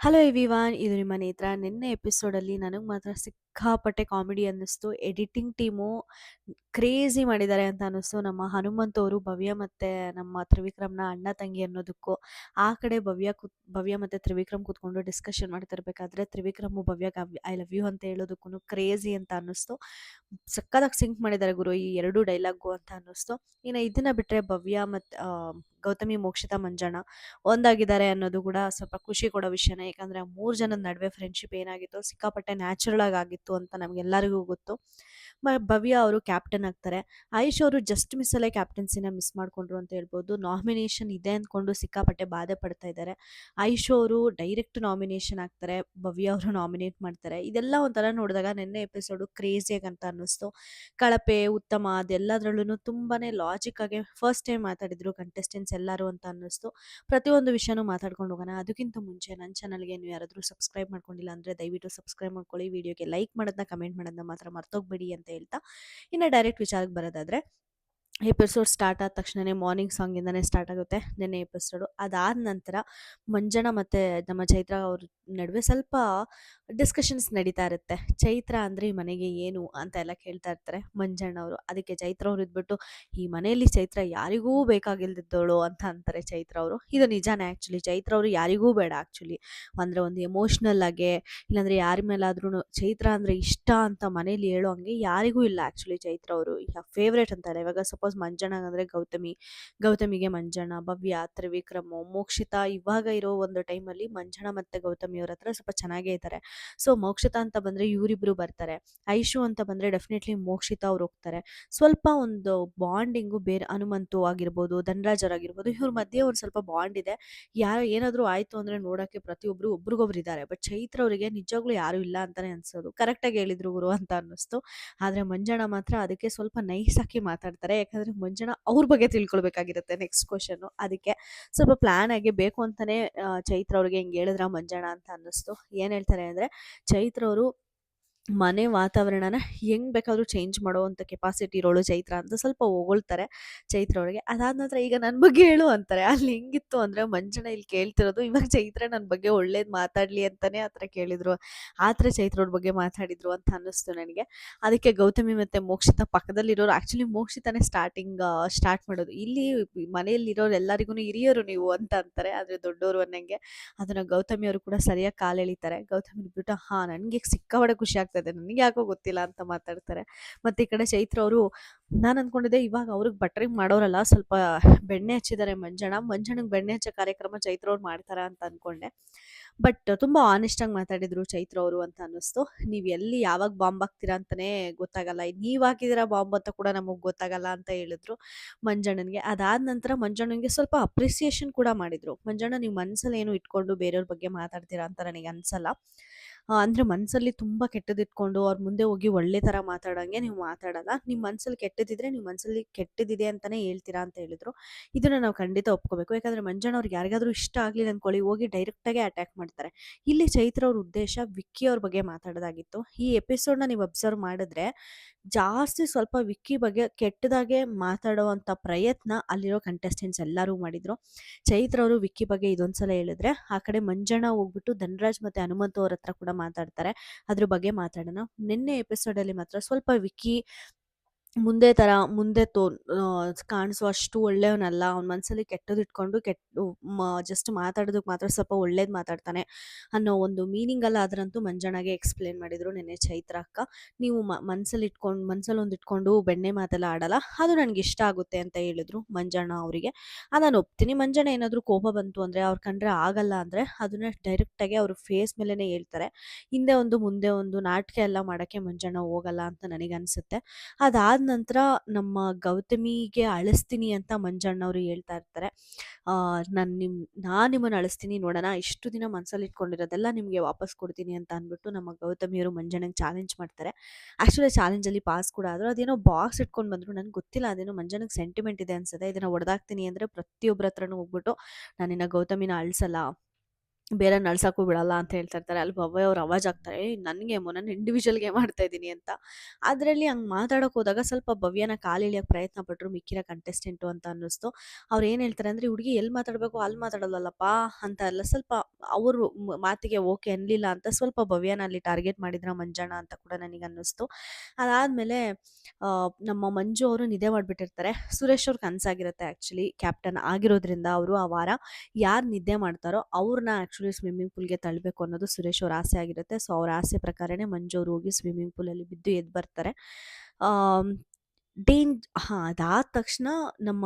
Hello everyone, ಇದು ನಿಮ್ಮ ನೇತ್ರ. ನಿನ್ನೆ ಎಪಿಸೋಡಲ್ಲಿ ನನಗೆ ಮಾತ್ರ ಸಿಕ್ಕಾಪಟ್ಟೆ ಕಾಮಿಡಿ ಅನ್ನಿಸ್ತು. ಎಡಿಟಿಂಗ್ ಟೀಮು ಕ್ರೇಜಿ ಮಾಡಿದ್ದಾರೆ ಅಂತ ಅನ್ನಿಸ್ತು. ನಮ್ಮ ಹನುಮಂತ್ ಅವರು ಭವ್ಯ ಮತ್ತು ನಮ್ಮ ತ್ರಿವಿಕ್ರಮ್ನ ಅಣ್ಣ ತಂಗಿ ಅನ್ನೋದಕ್ಕೂ, ಆ ಕಡೆ ಭವ್ಯ ಮತ್ತು ತ್ರಿವಿಕ್ರಮ್ ಕೂತ್ಕೊಂಡು ಡಿಸ್ಕಷನ್ ಮಾಡ್ತಿರ್ಬೇಕಾದ್ರೆ ತ್ರಿವಿಕ್ರಮು ಭವ್ಯಗೆ ಐ ಲವ್ ಯು ಅಂತ ಹೇಳೋದಕ್ಕೂ ಕ್ರೇಜಿ ಅಂತ ಅನ್ನಿಸ್ತು. ಸಕ್ಕದಾಗಿ ಸಿಂಕ್ ಮಾಡಿದ್ದಾರೆ ಗುರು ಈ ಎರಡು ಡೈಲಾಗು ಅಂತ ಅನ್ನಿಸ್ತು. ಇನ್ನು ಇದನ್ನ ಬಿಟ್ಟರೆ ಭವ್ಯ ಮತ್ತು ಗೌತಮಿ, ಮೋಕ್ಷಿತಾ, ಮಂಜಣ್ಣ ಒಂದಾಗಿದ್ದಾರೆ ಅನ್ನೋದು ಕೂಡ ಸ್ವಲ್ಪ ಖುಷಿ ಕೊಡೋ ವಿಷಯನೇ. ಯಾಕಂದರೆ ಆ ಮೂರು ಜನದ ನಡುವೆ ಫ್ರೆಂಡ್ಶಿಪ್ ಏನಾಗಿತ್ತು ಸಿಕ್ಕಾಪಟ್ಟೆ ನ್ಯಾಚುರಲ್ ಆಗಿತ್ತು ಅಂತ ನಮಗೆಲ್ಲರಿಗೂ ಗೊತ್ತು. ಭವ್ಯ ಅವರು ಕ್ಯಾಪ್ಟನ್ ಆಗ್ತಾರೆ. ಆಯುಷ್ ಅವರು ಜಸ್ಟ್ ಮಿಸ್ಸಲ್ಲೇ ಕ್ಯಾಪ್ಟನ್ಸಿನ ಮಿಸ್ ಮಾಡ್ಕೊಂಡ್ರು ಅಂತ ಹೇಳ್ಬೋದು. ನಾಮಿನೇಷನ್ ಇದೆ ಅಂದ್ಕೊಂಡು ಸಿಕ್ಕಾಪಟ್ಟೆ ಬಾಧೆ ಪಡ್ತಾ ಇದ್ದಾರೆ. ಆಯುಷ್ ಅವರು ಡೈರೆಕ್ಟ್ ನಾಮಿನೇಷನ್ ಆಗ್ತಾರೆ, ಭವ್ಯ ಅವರು ನಾಮಿನೇಟ್ ಮಾಡ್ತಾರೆ. ಇದೆಲ್ಲ ಒಂಥರ ನೋಡಿದಾಗ ನಿನ್ನೆ ಎಪಿಸೋಡು ಕ್ರೇಜಿಯಾಗಿ ಅಂತ ಅನ್ನಿಸ್ತು. ಕಳಪೆ, ಉತ್ತಮ ಅದೆಲ್ಲದ್ರಲ್ಲೂ ತುಂಬಾ ಲಾಜಿಕ್ ಆಗಿ ಫಸ್ಟ್ ಟೈಮ್ ಮಾತಾಡಿದ್ರು ಕಂಟೆಸ್ಟೆಂಟ್ಸ್ ಎಲ್ಲರೂ ಅಂತ ಅನ್ನಿಸ್ತು. ಪ್ರತಿಯೊಂದು ವಿಷಯನೂ ಮಾತಾಡ್ಕೊಂಡು ಹೋಗೋಣ. ಅದಕ್ಕಿಂತ ಮುಂಚೆ ನನ್ನ ಚಾನಲ್ಗೆ ನೀವು ಯಾರಾದರೂ ಸಬ್ಸ್ಕ್ರೈಬ್ ಮಾಡ್ಕೊಂಡಿಲ್ಲ ಅಂದರೆ ದಯವಿಟ್ಟು ಸಬ್ಸ್ಕ್ರೈಬ್ ಮಾಡ್ಕೊಳ್ಳಿ. ವಿಡಿಯೋಗೆ ಲೈಕ್ ಮಾಡೋದನ್ನ, ಕಮೆಂಟ್ ಮಾಡೋದನ್ನ ಮಾತ್ರ ಮರ್ತೋಗ್ಬೇಡಿ ಅಂತ ಹೇಳ್ತಾ, ಇನ್ನು ಡೈರೆಕ್ಟ್ ವಿಚಾರಕ್ಕೆ ಬರೋದಾದರೆ, ಎಪಿಸೋಡ್ ಸ್ಟಾರ್ಟ್ ಆದ ತಕ್ಷಣವೇ ಮಾರ್ನಿಂಗ್ ಸಾಂಗಿಂದನೇ ಸ್ಟಾರ್ಟ್ ಆಗುತ್ತೆ ನಿನ್ನೆ ಎಪಿಸೋಡು. ಅದಾದ ನಂತರ ಮಂಜಣ್ಣ ಮತ್ತು ನಮ್ಮ ಚೈತ್ರ ಅವ್ರ ನಡುವೆ ಸ್ವಲ್ಪ ಡಿಸ್ಕಷನ್ಸ್ ನಡೀತಾ ಇರುತ್ತೆ. ಚೈತ್ರ ಅಂದರೆ ಈ ಮನೆಗೆ ಏನು ಅಂತ ಎಲ್ಲ ಕೇಳ್ತಾ ಇರ್ತಾರೆ ಮಂಜಣ್ಣ ಅವರು. ಅದಕ್ಕೆ ಚೈತ್ರ ಅವ್ರು ಇದ್ಬಿಟ್ಟು, ಈ ಮನೆಯಲ್ಲಿ ಚೈತ್ರ ಯಾರಿಗೂ ಬೇಕಾಗಿಲ್ದಿದ್ದವಳು ಅಂತ ಅಂತಾರೆ ಚೈತ್ರ ಅವರು. ಇದು ನಿಜಾನೇ ಆ್ಯಕ್ಚುಲಿ. ಚೈತ್ರ ಅವರು ಯಾರಿಗೂ ಬೇಡ ಆ್ಯಕ್ಚುಲಿ. ಅಂದರೆ ಒಂದು ಎಮೋಷ್ನಲ್ ಆಗಿ, ಇಲ್ಲಾಂದರೆ ಯಾರ ಮೇಲಾದ್ರೂ ಚೈತ್ರ ಅಂದರೆ ಇಷ್ಟ ಅಂತ ಮನೇಲಿ ಹೇಳೋ ಹಂಗೆ ಯಾರಿಗೂ ಇಲ್ಲ ಆ್ಯಕ್ಚುಲಿ. ಚೈತ್ರ ಅವರು ಫೇವ್ರೇಟ್ ಅಂತಾರೆ. ಇವಾಗ ಸಪೋಸ್ ಮಂಜಣ್ಣಗಂದರೆ ಗೌತಮಿಗೆ ಮಂಜಣ್ಣ, ಭವ್ಯ, ತ್ರಿವಿಕ್ರಮು, ಮೋಕ್ಷಿತಾ ಇವಾಗ ಇರೋ ಒಂದು ಟೈಮಲ್ಲಿ ಮಂಜಣ್ಣ ಮತ್ತು ಗೌತಮಿಯವ್ರ ಹತ್ರ ಸ್ವಲ್ಪ ಚೆನ್ನಾಗೇ ಇದ್ದಾರೆ. ಸೊ ಮೋಕ್ಷಿತಾ ಅಂತ ಬಂದರೆ ಇವರಿಬ್ಬರು ಬರ್ತಾರೆ. ಐಶು ಅಂತ ಬಂದರೆ ಡೆಫಿನೆಟ್ಲಿ ಮೋಕ್ಷಿತಾ ಅವ್ರು ಹೋಗ್ತಾರೆ. ಸ್ವಲ್ಪ ಒಂದು ಬಾಂಡಿಂಗು ಬೇರೆ, ಹನುಮಂತು ಆಗಿರ್ಬೋದು, ಧನರಾಜ್ ಆಗಿರ್ಬೋದು, ಇವ್ರ ಮಧ್ಯೆ ಒಂದು ಸ್ವಲ್ಪ ಬಾಂಡ್ ಇದೆ. ಏನಾದರೂ ಆಯಿತು ಅಂದರೆ ನೋಡೋಕ್ಕೆ ಪ್ರತಿಯೊಬ್ಬರು ಒಬ್ರಿಗೊಬ್ರು ಇದ್ದಾರೆ. ಬಟ್ ಚೈತ್ರ ಅವರಿಗೆ ನಿಜವಾಗ್ಲೂ ಯಾರೂ ಇಲ್ಲ ಅಂತಲೇ ಅನಿಸೋದು. ಕರೆಕ್ಟಾಗಿ ಹೇಳಿದ್ರು ಗುರು ಅಂತ ಅನ್ನಿಸ್ತು. ಆದರೆ ಮಂಜಣ್ಣ ಮಾತ್ರ ಅದಕ್ಕೆ ಸ್ವಲ್ಪ ನೈಸ್ ಆಗಿ ಮಾತಾಡ್ತಾರೆ. ಯಾಕಂದರೆ ಮಂಜಣ್ಣ ಅವ್ರ ಬಗ್ಗೆ ತಿಳ್ಕೊಳ್ಬೇಕಾಗಿರುತ್ತೆ ನೆಕ್ಸ್ಟ್ ಕ್ವಶನ್ನು. ಅದಕ್ಕೆ ಸ್ವಲ್ಪ ಪ್ಲ್ಯಾನ್ ಆಗಿ ಬೇಕು ಅಂತಲೇ ಚೈತ್ರ ಅವ್ರಿಗೆ ಹಿಂಗೆ ಹೇಳಿದ್ರ ಮಂಜಣ್ಣ ಅಂತ ಅನ್ನಿಸ್ತು. ಏನು ಹೇಳ್ತಾರೆ ಅಂದರೆ, ಚೈತ್ರ ಅವರು ಮನೆ ವಾತಾವರಣನ ಹೆಂಗೆ ಬೇಕಾದರೂ ಚೇಂಜ್ ಮಾಡೋವಂಥ ಕೆಪಾಸಿಟಿ ಇರೋಳು ಚೈತ್ರ ಅಂತ ಸ್ವಲ್ಪ ಹೊಗಳ್ತಾರೆ ಚೈತ್ರ ಅವಳಿಗೆ. ಅದಾದ ನಂತರ ಈಗ ನನ್ನ ಬಗ್ಗೆ ಹೇಳು ಅಂತಾರೆ. ಅಲ್ಲಿ ಹೆಂಗಿತ್ತು ಅಂದರೆ, ಮಂಜಣ್ಣ ಇಲ್ಲಿ ಕೇಳ್ತಿರೋದು ಇವಾಗ ಚೈತ್ರ ನನ್ನ ಬಗ್ಗೆ ಒಳ್ಳೇದು ಮಾತಾಡಲಿ ಅಂತಲೇ ಆ ಥರ ಕೇಳಿದರು. ಆ ಥರ ಚೈತ್ರ ಅವ್ರ ಬಗ್ಗೆ ಮಾತಾಡಿದರು ಅಂತ ಅನ್ನಿಸ್ತು ನನಗೆ. ಅದಕ್ಕೆ ಗೌತಮಿ ಮತ್ತು ಮೋಕ್ಷಿತಾ ಪಕ್ಕದಲ್ಲಿರೋರು, ಆ್ಯಕ್ಚುಲಿ ಮೋಕ್ಷಿತಾನೇ ಸ್ಟಾರ್ಟ್ ಮಾಡೋದು. ಇಲ್ಲಿ ಮನೆಯಲ್ಲಿರೋರು ಎಲ್ಲರಿಗೂ ಹಿರಿಯರು ನೀವು ಅಂತ ಅಂತಾರೆ, ಆದರೆ ದೊಡ್ಡವರು ಅನ್ನಂಗೆ. ಅದನ್ನು ಗೌತಮಿಯವರು ಕೂಡ ಸರಿಯಾಗಿ ಕಾಲು ಎಳಿತಾರೆ. ಗೌತಮಿ ಬಿಟ್ಬಿಟ್ಟು, ಹಾಂ ನನಗೆ ಸಿಕ್ಕಾಪಟ್ಟೆ ಖುಷಿ ಆಗ್ತದೆ, ನನಗೆ ಯಾಕೋ ಗೊತ್ತಿಲ್ಲ ಅಂತ ಮಾತಾಡ್ತಾರೆ. ಮತ್ತು ಈ ಕಡೆ ಚೈತ್ರ ಅವರು, ನಾನು ಅಂದ್ಕೊಂಡಿದ್ದೆ ಇವಾಗ ಅವ್ರಿಗೆ ಬಟ್ರಿಂಗ್ ಮಾಡೋರಲ್ಲ, ಸ್ವಲ್ಪ ಬೆಣ್ಣೆ ಹಚ್ಚಿದ್ದಾರೆ ಮಂಜಣ್ಣಗೆ ಬೆಣ್ಣೆ ಹಚ್ಚೋ ಕಾರ್ಯಕ್ರಮ ಚೈತ್ರ ಅವ್ರು ಮಾಡ್ತಾರ ಅಂತ ಅಂದ್ಕೊಂಡೆ. ಬಟ್ ತುಂಬ ಆನೆಸ್ಟಾಗಿ ಮಾತಾಡಿದರು ಚೈತ್ರ ಅವರು ಅಂತ ಅನ್ನಿಸ್ತು. ನೀವು ಎಲ್ಲಿ ಯಾವಾಗ ಬಾಂಬ್ ಹಾಕ್ತೀರಾ ಅಂತಲೇ ಗೊತ್ತಾಗಲ್ಲ, ನೀವು ಹಾಕಿದ್ದೀರಾ ಬಾಂಬ್ ಅಂತ ಕೂಡ ನಮಗೆ ಗೊತ್ತಾಗಲ್ಲ ಅಂತ ಹೇಳಿದ್ರು ಮಂಜಣ್ಣನಿಗೆ. ಅದಾದ ನಂತರ ಮಂಜಣ್ಣನಿಗೆ ಸ್ವಲ್ಪ ಅಪ್ರಿಸಿಯೇಷನ್ ಕೂಡ ಮಾಡಿದರು. ಮಂಜಣ್ಣ, ನೀವು ಮನಸ್ಸಲ್ಲಿ ಏನು ಇಟ್ಕೊಂಡು ಬೇರೆಯವ್ರ ಬಗ್ಗೆ ಮಾತಾಡ್ತೀರಾ ಅಂತ ನನಗೆ ಅನಿಸಲ್ಲ. ಅಂದರೆ ಮನಸ್ಸಲ್ಲಿ ತುಂಬ ಕೆಟ್ಟದಿಟ್ಕೊಂಡು ಅವ್ರ ಮುಂದೆ ಹೋಗಿ ಒಳ್ಳೆ ಥರ ಮಾತಾಡೋಂಗೆ ನೀವು ಮಾತಾಡಲ್ಲ. ನಿಮ್ಮ ಮನಸ್ಸಲ್ಲಿ ಕೆಟ್ಟದಿದ್ರೆ ನಿಮ್ಮ ಮನಸ್ಸಲ್ಲಿ ಕೆಟ್ಟದಿದೆ ಅಂತಲೇ ಹೇಳ್ತೀರಾ ಅಂತ ಹೇಳಿದರು. ಇದನ್ನು ನಾವು ಖಂಡಿತ ಒಪ್ಕೋಬೇಕು. ಯಾಕಂದರೆ ಮಂಜಣ್ಣ ಅವ್ರಿಗೆ ಯಾರಿಗಾದ್ರೂ ಇಷ್ಟ ಆಗಲಿಲ್ಲ ಅಂದ್ಕೊಳ್ಳಿ, ಹೋಗಿ ಡೈರೆಕ್ಟಾಗೆ ಅಟ್ಯಾಕ್ ಮಾಡ್ತಾರೆ. ಇಲ್ಲಿ ಚೈತ್ರ ಅವ್ರ ಉದ್ದೇಶ ವಿಕ್ಕಿ ಅವ್ರ ಬಗ್ಗೆ ಮಾತಾಡೋದಾಗಿತ್ತು. ಈ ಎಪಿಸೋಡ್ನ ನೀವು ಅಬ್ಸರ್ವ್ ಮಾಡಿದ್ರೆ ಜಾಸ್ತಿ ಸ್ವಲ್ಪ ವಿಕ್ಕಿ ಬಗ್ಗೆ ಕೆಟ್ಟದಾಗೆ ಮಾತಾಡೋವಂಥ ಪ್ರಯತ್ನ ಅಲ್ಲಿರೋ ಕಂಟೆಸ್ಟೆಂಟ್ಸ್ ಎಲ್ಲರೂ ಮಾಡಿದರು. ಚೈತ್ರ ಅವರು ವಿಕ್ಕಿ ಬಗ್ಗೆ ಇದೊಂದ್ಸಲ ಹೇಳಿದ್ರೆ, ಆ ಕಡೆ ಮಂಜಣ್ಣ ಹೋಗ್ಬಿಟ್ಟು ಧನರಾಜ್ ಮತ್ತು ಹನುಮಂತು ಅವ್ರ ಹತ್ರ ಕೂಡ ಮಾತಾಡ್ತಾರೆ. ಅದ್ರ ಬಗ್ಗೆ ಮಾತಾಡೋಣ. ನಿನ್ನೆ ಎಪಿಸೋಡಲ್ಲಿ ಮಾತ್ರ ಸ್ವಲ್ಪ ವಿಕ್ಕಿ ಮುಂದೆ ಕಾಣಿಸೋ ಅಷ್ಟು ಒಳ್ಳೆಯವನಲ್ಲ. ಅವ್ನ ಮನಸ್ಸಲ್ಲಿ ಕೆಟ್ಟದಿಟ್ಕೊಂಡು ಜಸ್ಟ್ ಮಾತಾಡೋದಕ್ಕೆ ಮಾತ್ರ ಸ್ವಲ್ಪ ಒಳ್ಳೇದು ಮಾತಾಡ್ತಾನೆ ಅನ್ನೋ ಒಂದು ಮೀನಿಂಗಲ್ಲಾದ್ರಂತೂ ಮಂಜಣ್ಣಗೆ ಎಕ್ಸ್ಪ್ಲೇನ್ ಮಾಡಿದರು ನಿನ್ನೆ ಚೈತ್ರ ಅಕ್ಕ. ನೀವು ಮನಸ್ಸಲ್ಲಿ ಇಟ್ಕೊಂಡು ಬೆಣ್ಣೆ ಮಾತೆಲ್ಲ ಆಡಲ್ಲ, ಅದು ನನಗೆ ಇಷ್ಟ ಆಗುತ್ತೆ ಅಂತ ಹೇಳಿದ್ರು ಮಂಜಣ್ಣ ಅವರಿಗೆ. ನಾನು ಒಪ್ತೀನಿ. ಮಂಜಣ್ಣ ಏನಾದರೂ ಕೋಪ ಬಂತು ಅಂದರೆ, ಅವ್ರು ಕಂಡ್ರೆ ಆಗಲ್ಲ ಅಂದರೆ ಅದನ್ನ ಡೈರೆಕ್ಟಾಗಿ ಅವ್ರ ಫೇಸ್ ಮೇಲೇ ಹೇಳ್ತಾರೆ. ಹಿಂದೆ ಒಂದು ಮುಂದೆ ಒಂದು ನಾಟಕ ಎಲ್ಲ ಮಾಡೋಕ್ಕೆ ಮಂಜಣ್ಣ ಹೋಗಲ್ಲ ಅಂತ ನನಗನ್ಸುತ್ತೆ. ಅದಾದ ನಂತರ ನಮ್ಮ ಗೌತಮಿಗೆ ಅಳಿಸ್ತೀನಿ ಅಂತ ಮಂಜಣ್ಣವರು ಹೇಳ್ತಾ ಇರ್ತಾರೆ. ನಾನು ನಿಮ್ಮನ್ನು ಅಳಿಸ್ತೀನಿ ನೋಡೋಣ, ಇಷ್ಟು ದಿನ ಮನಸ್ಸಲ್ಲಿ ಇಟ್ಕೊಂಡಿರೋದೆಲ್ಲ ನಿಮಗೆ ವಾಪಸ್ ಕೊಡ್ತೀನಿ ಅಂತ ಅಂದ್ಬಿಟ್ಟು ನಮ್ಮ ಗೌತಮಿಯವರು ಮಂಜಣ್ಣಗೆ ಚಾಲೆಂಜ್ ಮಾಡ್ತಾರೆ. ಆ್ಯಕ್ಚುಲಿ ಚಾಲೆಂಜಲ್ಲಿ ಪಾಸ್ ಕೂಡ ಆದರು. ಅದೇನೋ ಬಾಕ್ಸ್ ಇಟ್ಕೊಂಡು ಬಂದರು, ನನಗೆ ಗೊತ್ತಿಲ್ಲ, ಅದೇನೋ ಮಂಜಣ್ಣಗೆ ಸೆಂಟಿಮೆಂಟ್ ಇದೆ ಅನ್ಸುತ್ತೆ. ಇದನ್ನು ಹೊಡೆದಾಕ್ತೀನಿ ಅಂದರೆ ಪ್ರತಿಯೊಬ್ಬರ ಹತ್ರನೂ ಹೋಗ್ಬಿಟ್ಟು, ನಾನಿನ್ನ ಗೌತಮಿನ ಅಳಿಸಲ್ಲ, ಬೇರೆ ನಳ್ಸಕ್ಕೂ ಬಿಡಲ್ಲ ಅಂತ ಹೇಳ್ತಾ ಇರ್ತಾರೆ. ಅಲ್ಲಿ ಭವ್ಯ ಅವ್ರು ಅವಾಜಾಗ್ತಾರೆ, "ಏಯ್! ನನ್ ಗೇಮು, ನಾನು ಇಂಡಿವಿಜುವಲ್ ಗೇಮ್ ಆಡ್ತಾ ಇದ್ದೀನಿ" ಅಂತ. ಅದ್ರಲ್ಲಿ ಹಂಗ್ ಮಾತಾಡೋಕ್ ಹೋದಾಗ ಸ್ವಲ್ಪ ಭವ್ಯನ ಕಾಲೆಳ್ಯಕ್ ಪ್ರಯತ್ನ ಪಟ್ರು ಮಿಕ್ಕಿರೋ ಕಂಟೆಸ್ಟೆಂಟು ಅಂತ ಅನ್ನಿಸ್ತು. ಅವ್ರು ಏನ್ ಹೇಳ್ತಾರೆ ಅಂದ್ರೆ, "ಈ ಹುಡ್ಗಿ ಎಲ್ಲಿ ಮಾತಾಡ್ಬೇಕೋ ಅಲ್ಲಿ ಮಾತಾಡಲ್ಲಲ್ಲಪ್ಪ" ಅಂತ ಎಲ್ಲ ಸ್ವಲ್ಪ ಅವರು ಮಾತಿಗೆ ಓಕೆ ಅನ್ಲಿಲ್ಲ ಅಂತ ಸ್ವಲ್ಪ ಭವ್ಯನ ಅಲ್ಲಿ ಟಾರ್ಗೆಟ್ ಮಾಡಿದ್ರ ಮಂಜಣ್ಣ ಅಂತ ಕೂಡ ನನಗನ್ನಿಸ್ತು. ಅದಾದ್ಮೇಲೆ ನಮ್ಮ ಮಂಜು ಅವರು ನಿದ್ದೆ ಮಾಡ್ಬಿಟ್ಟಿರ್ತಾರೆ. ಸುರೇಶ್ ಅವ್ರ್ ಕನ್ಸಾಗಿರುತ್ತೆ ಆ್ಯಕ್ಚುಲಿ ಕ್ಯಾಪ್ಟನ್ ಆಗಿರೋದ್ರಿಂದ ಅವರು ಆ ವಾರ ಯಾರು ನಿದ್ದೆ ಮಾಡ್ತಾರೋ ಅವ್ರನ್ನ ಆ್ಯಕ್ಚುಲಿ ಸ್ವಿಮ್ಮಿಂಗ್ ಪೂಲ್ಗೆ ತಳ್ಳಬೇಕು ಅನ್ನೋದು ಸುರೇಶ್ ಅವ್ರ ಆಸೆ ಆಗಿರುತ್ತೆ. ಸೊ ಅವ್ರ ಆಸೆ ಪ್ರಕಾರನೇ ಮಂಜು ಅವ್ರು ಹೋಗಿ ಸ್ವಿಮ್ಮಿಂಗ್ ಪೂಲಲ್ಲಿ ಬಿದ್ದು ಎದ್ದು ಬರ್ತಾರೆ. ಆಮ್, ಹಾಂ, ಅದಾದ ತಕ್ಷಣ ನಮ್ಮ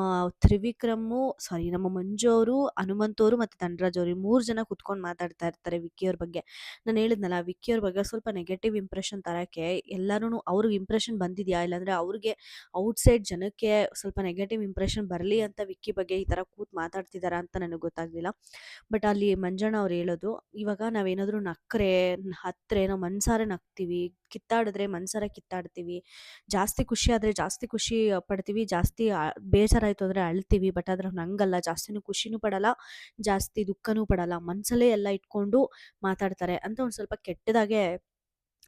ನಮ್ಮ ಮಂಜು ಅವರು, ಹನುಮಂತ್ ಅವರು ಮತ್ತು ಧನರಾಜ್ ಅವರು ಈ 3 ಜನ ಕುತ್ಕೊಂಡು ಮಾತಾಡ್ತಾ ಇರ್ತಾರೆ ವಿಕ್ಕಿ ಅವ್ರ ಬಗ್ಗೆ. ನಾನು ಹೇಳಿದ್ನಲ್ಲ, ವಿಕ್ಕಿ ಅವ್ರ ಬಗ್ಗೆ ಸ್ವಲ್ಪ ನೆಗೆಟಿವ್ ಇಂಪ್ರೆಷನ್ ತರಕ್ಕೆ ಎಲ್ಲರೂ ಅವ್ರಿಗೆ ಇಂಪ್ರೆಷನ್ ಬಂದಿದೆಯಾ, ಇಲ್ಲಾಂದ್ರೆ ಅವ್ರಿಗೆ ಔಟ್ಸೈಡ್ ಜನಕ್ಕೆ ಸ್ವಲ್ಪ ನೆಗೆಟಿವ್ ಇಂಪ್ರೆಷನ್ ಬರಲಿ ಅಂತ ವಿಕ್ಕಿ ಬಗ್ಗೆ ಈ ಥರ ಕೂತು ಮಾತಾಡ್ತಿದ್ದಾರಾ ಅಂತ ನನಗೆ ಗೊತ್ತಾಗಲಿಲ್ಲ. ಬಟ್ ಅಲ್ಲಿ ಮಂಜಣ್ಣ ಅವ್ರು ಹೇಳೋದು, ಇವಾಗ ನಾವೇನಾದರೂ ನಕ್ಕರೆ, ಹತ್ತರೆ ನಾವು ಮನ್ಸಾರೆ ನಗ್ತೀವಿ, ಕಿತ್ತಾಡಿದ್ರೆ ಮನ್ಸಾರೆ ಕಿತ್ತಾಡ್ತೀವಿ, ಜಾಸ್ತಿ ಖುಷಿ ಆದರೆ ಜಾಸ್ತಿ ಖುಷಿ ಪಡ್ತೀವಿ, ಜಾಸ್ತಿ ಬೇಜಾರಾಯಿತು ಅಂದರೆ ಅಳ್ತೀವಿ. ಬಟ್ ಆದ್ರೆ ಅವ್ನು ಹಂಗಲ್ಲ, ಜಾಸ್ತಿನೂ ಖುಷಿನೂ ಪಡಲ್ಲ, ಜಾಸ್ತಿ ದುಃಖನೂ ಪಡಲ್ಲ, ಮನಸ್ಸಲ್ಲೇ ಎಲ್ಲ ಇಟ್ಕೊಂಡು ಮಾತಾಡ್ತಾರೆ ಅಂತ ಒಂದು ಸ್ವಲ್ಪ ಕೆಟ್ಟದಾಗೆ